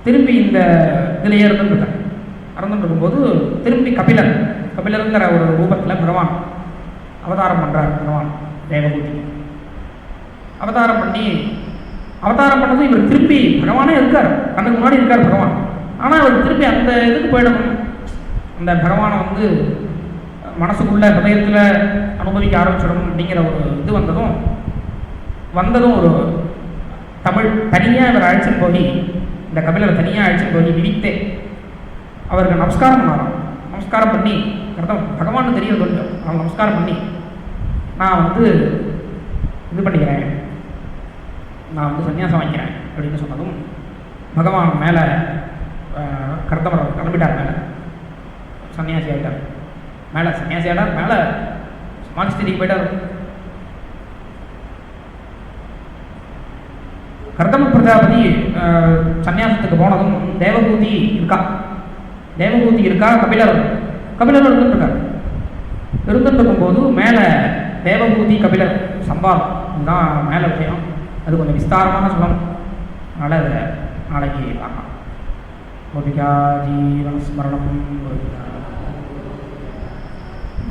திரும்பி இந்த இதிலேயே இருந்துருக்கார். இருக்கும்போது திரும்பி கபிலருங்கிற ஒரு ரூபத்தில் பகவான் அவதாரம் பண்ணுறார். பகவான் தேவபூதி அவதாரம் பண்ணதும் இவர் திருப்பி பகவானே இருக்கார், கண்ணுக்கு முன்னாடி இருக்கார் பகவான். ஆனால் அவர் திருப்பி அந்த இதுக்கு போயிடணும், அந்த பகவானை வந்து மனசுக்குள்ள ஹதயத்தில் அனுபவிக்க ஆரம்பிச்சிடணும் அப்படிங்கிற ஒரு இது வந்ததும் ஒரு தமிழ் தனியாக இவர் அழைச்சிட்டு போய், இந்த கபிலரை தனியாக அழைச்சிட்டு போய் விழித்தே அவருக்கு நமஸ்காரம் பண்ணாராம். நமஸ்காரம் பண்ணி பகவான் தெரியறது கொஞ்சம் அவங்க நமஸ்காரம் பண்ணி, நான் வந்து இது பண்ணிக்கிறேன், நான் வந்து சன்னியாசம் வாங்கிக்கிறேன் அப்படின்னு சொன்னதும் பகவான் மேலே கர்தமர் கிளம்பிட்டார். மேலே சன்னியாசி ஆகிட்டார். மேலே சமாதி ஸ்திதிக்கு போயிட்டார். கர்தம பிரஜாபதி சன்னியாசத்துக்கு போனதும் தேவபூதி இருக்கா, கபிலர் இருந்துட்டுருக்கார். இருந்துட்டு இருக்கும்போது மேலே தேவபூதி கபிலர் சம்பாதம் இதுதான் மேலே விஷயம். அது கொஞ்சம் விஸ்தாரமாக சொல்லணும், அதனால் அதை நாளைக்கு பார்க்கலாம். கோபிகா ஜீவனஸ்மரணம்.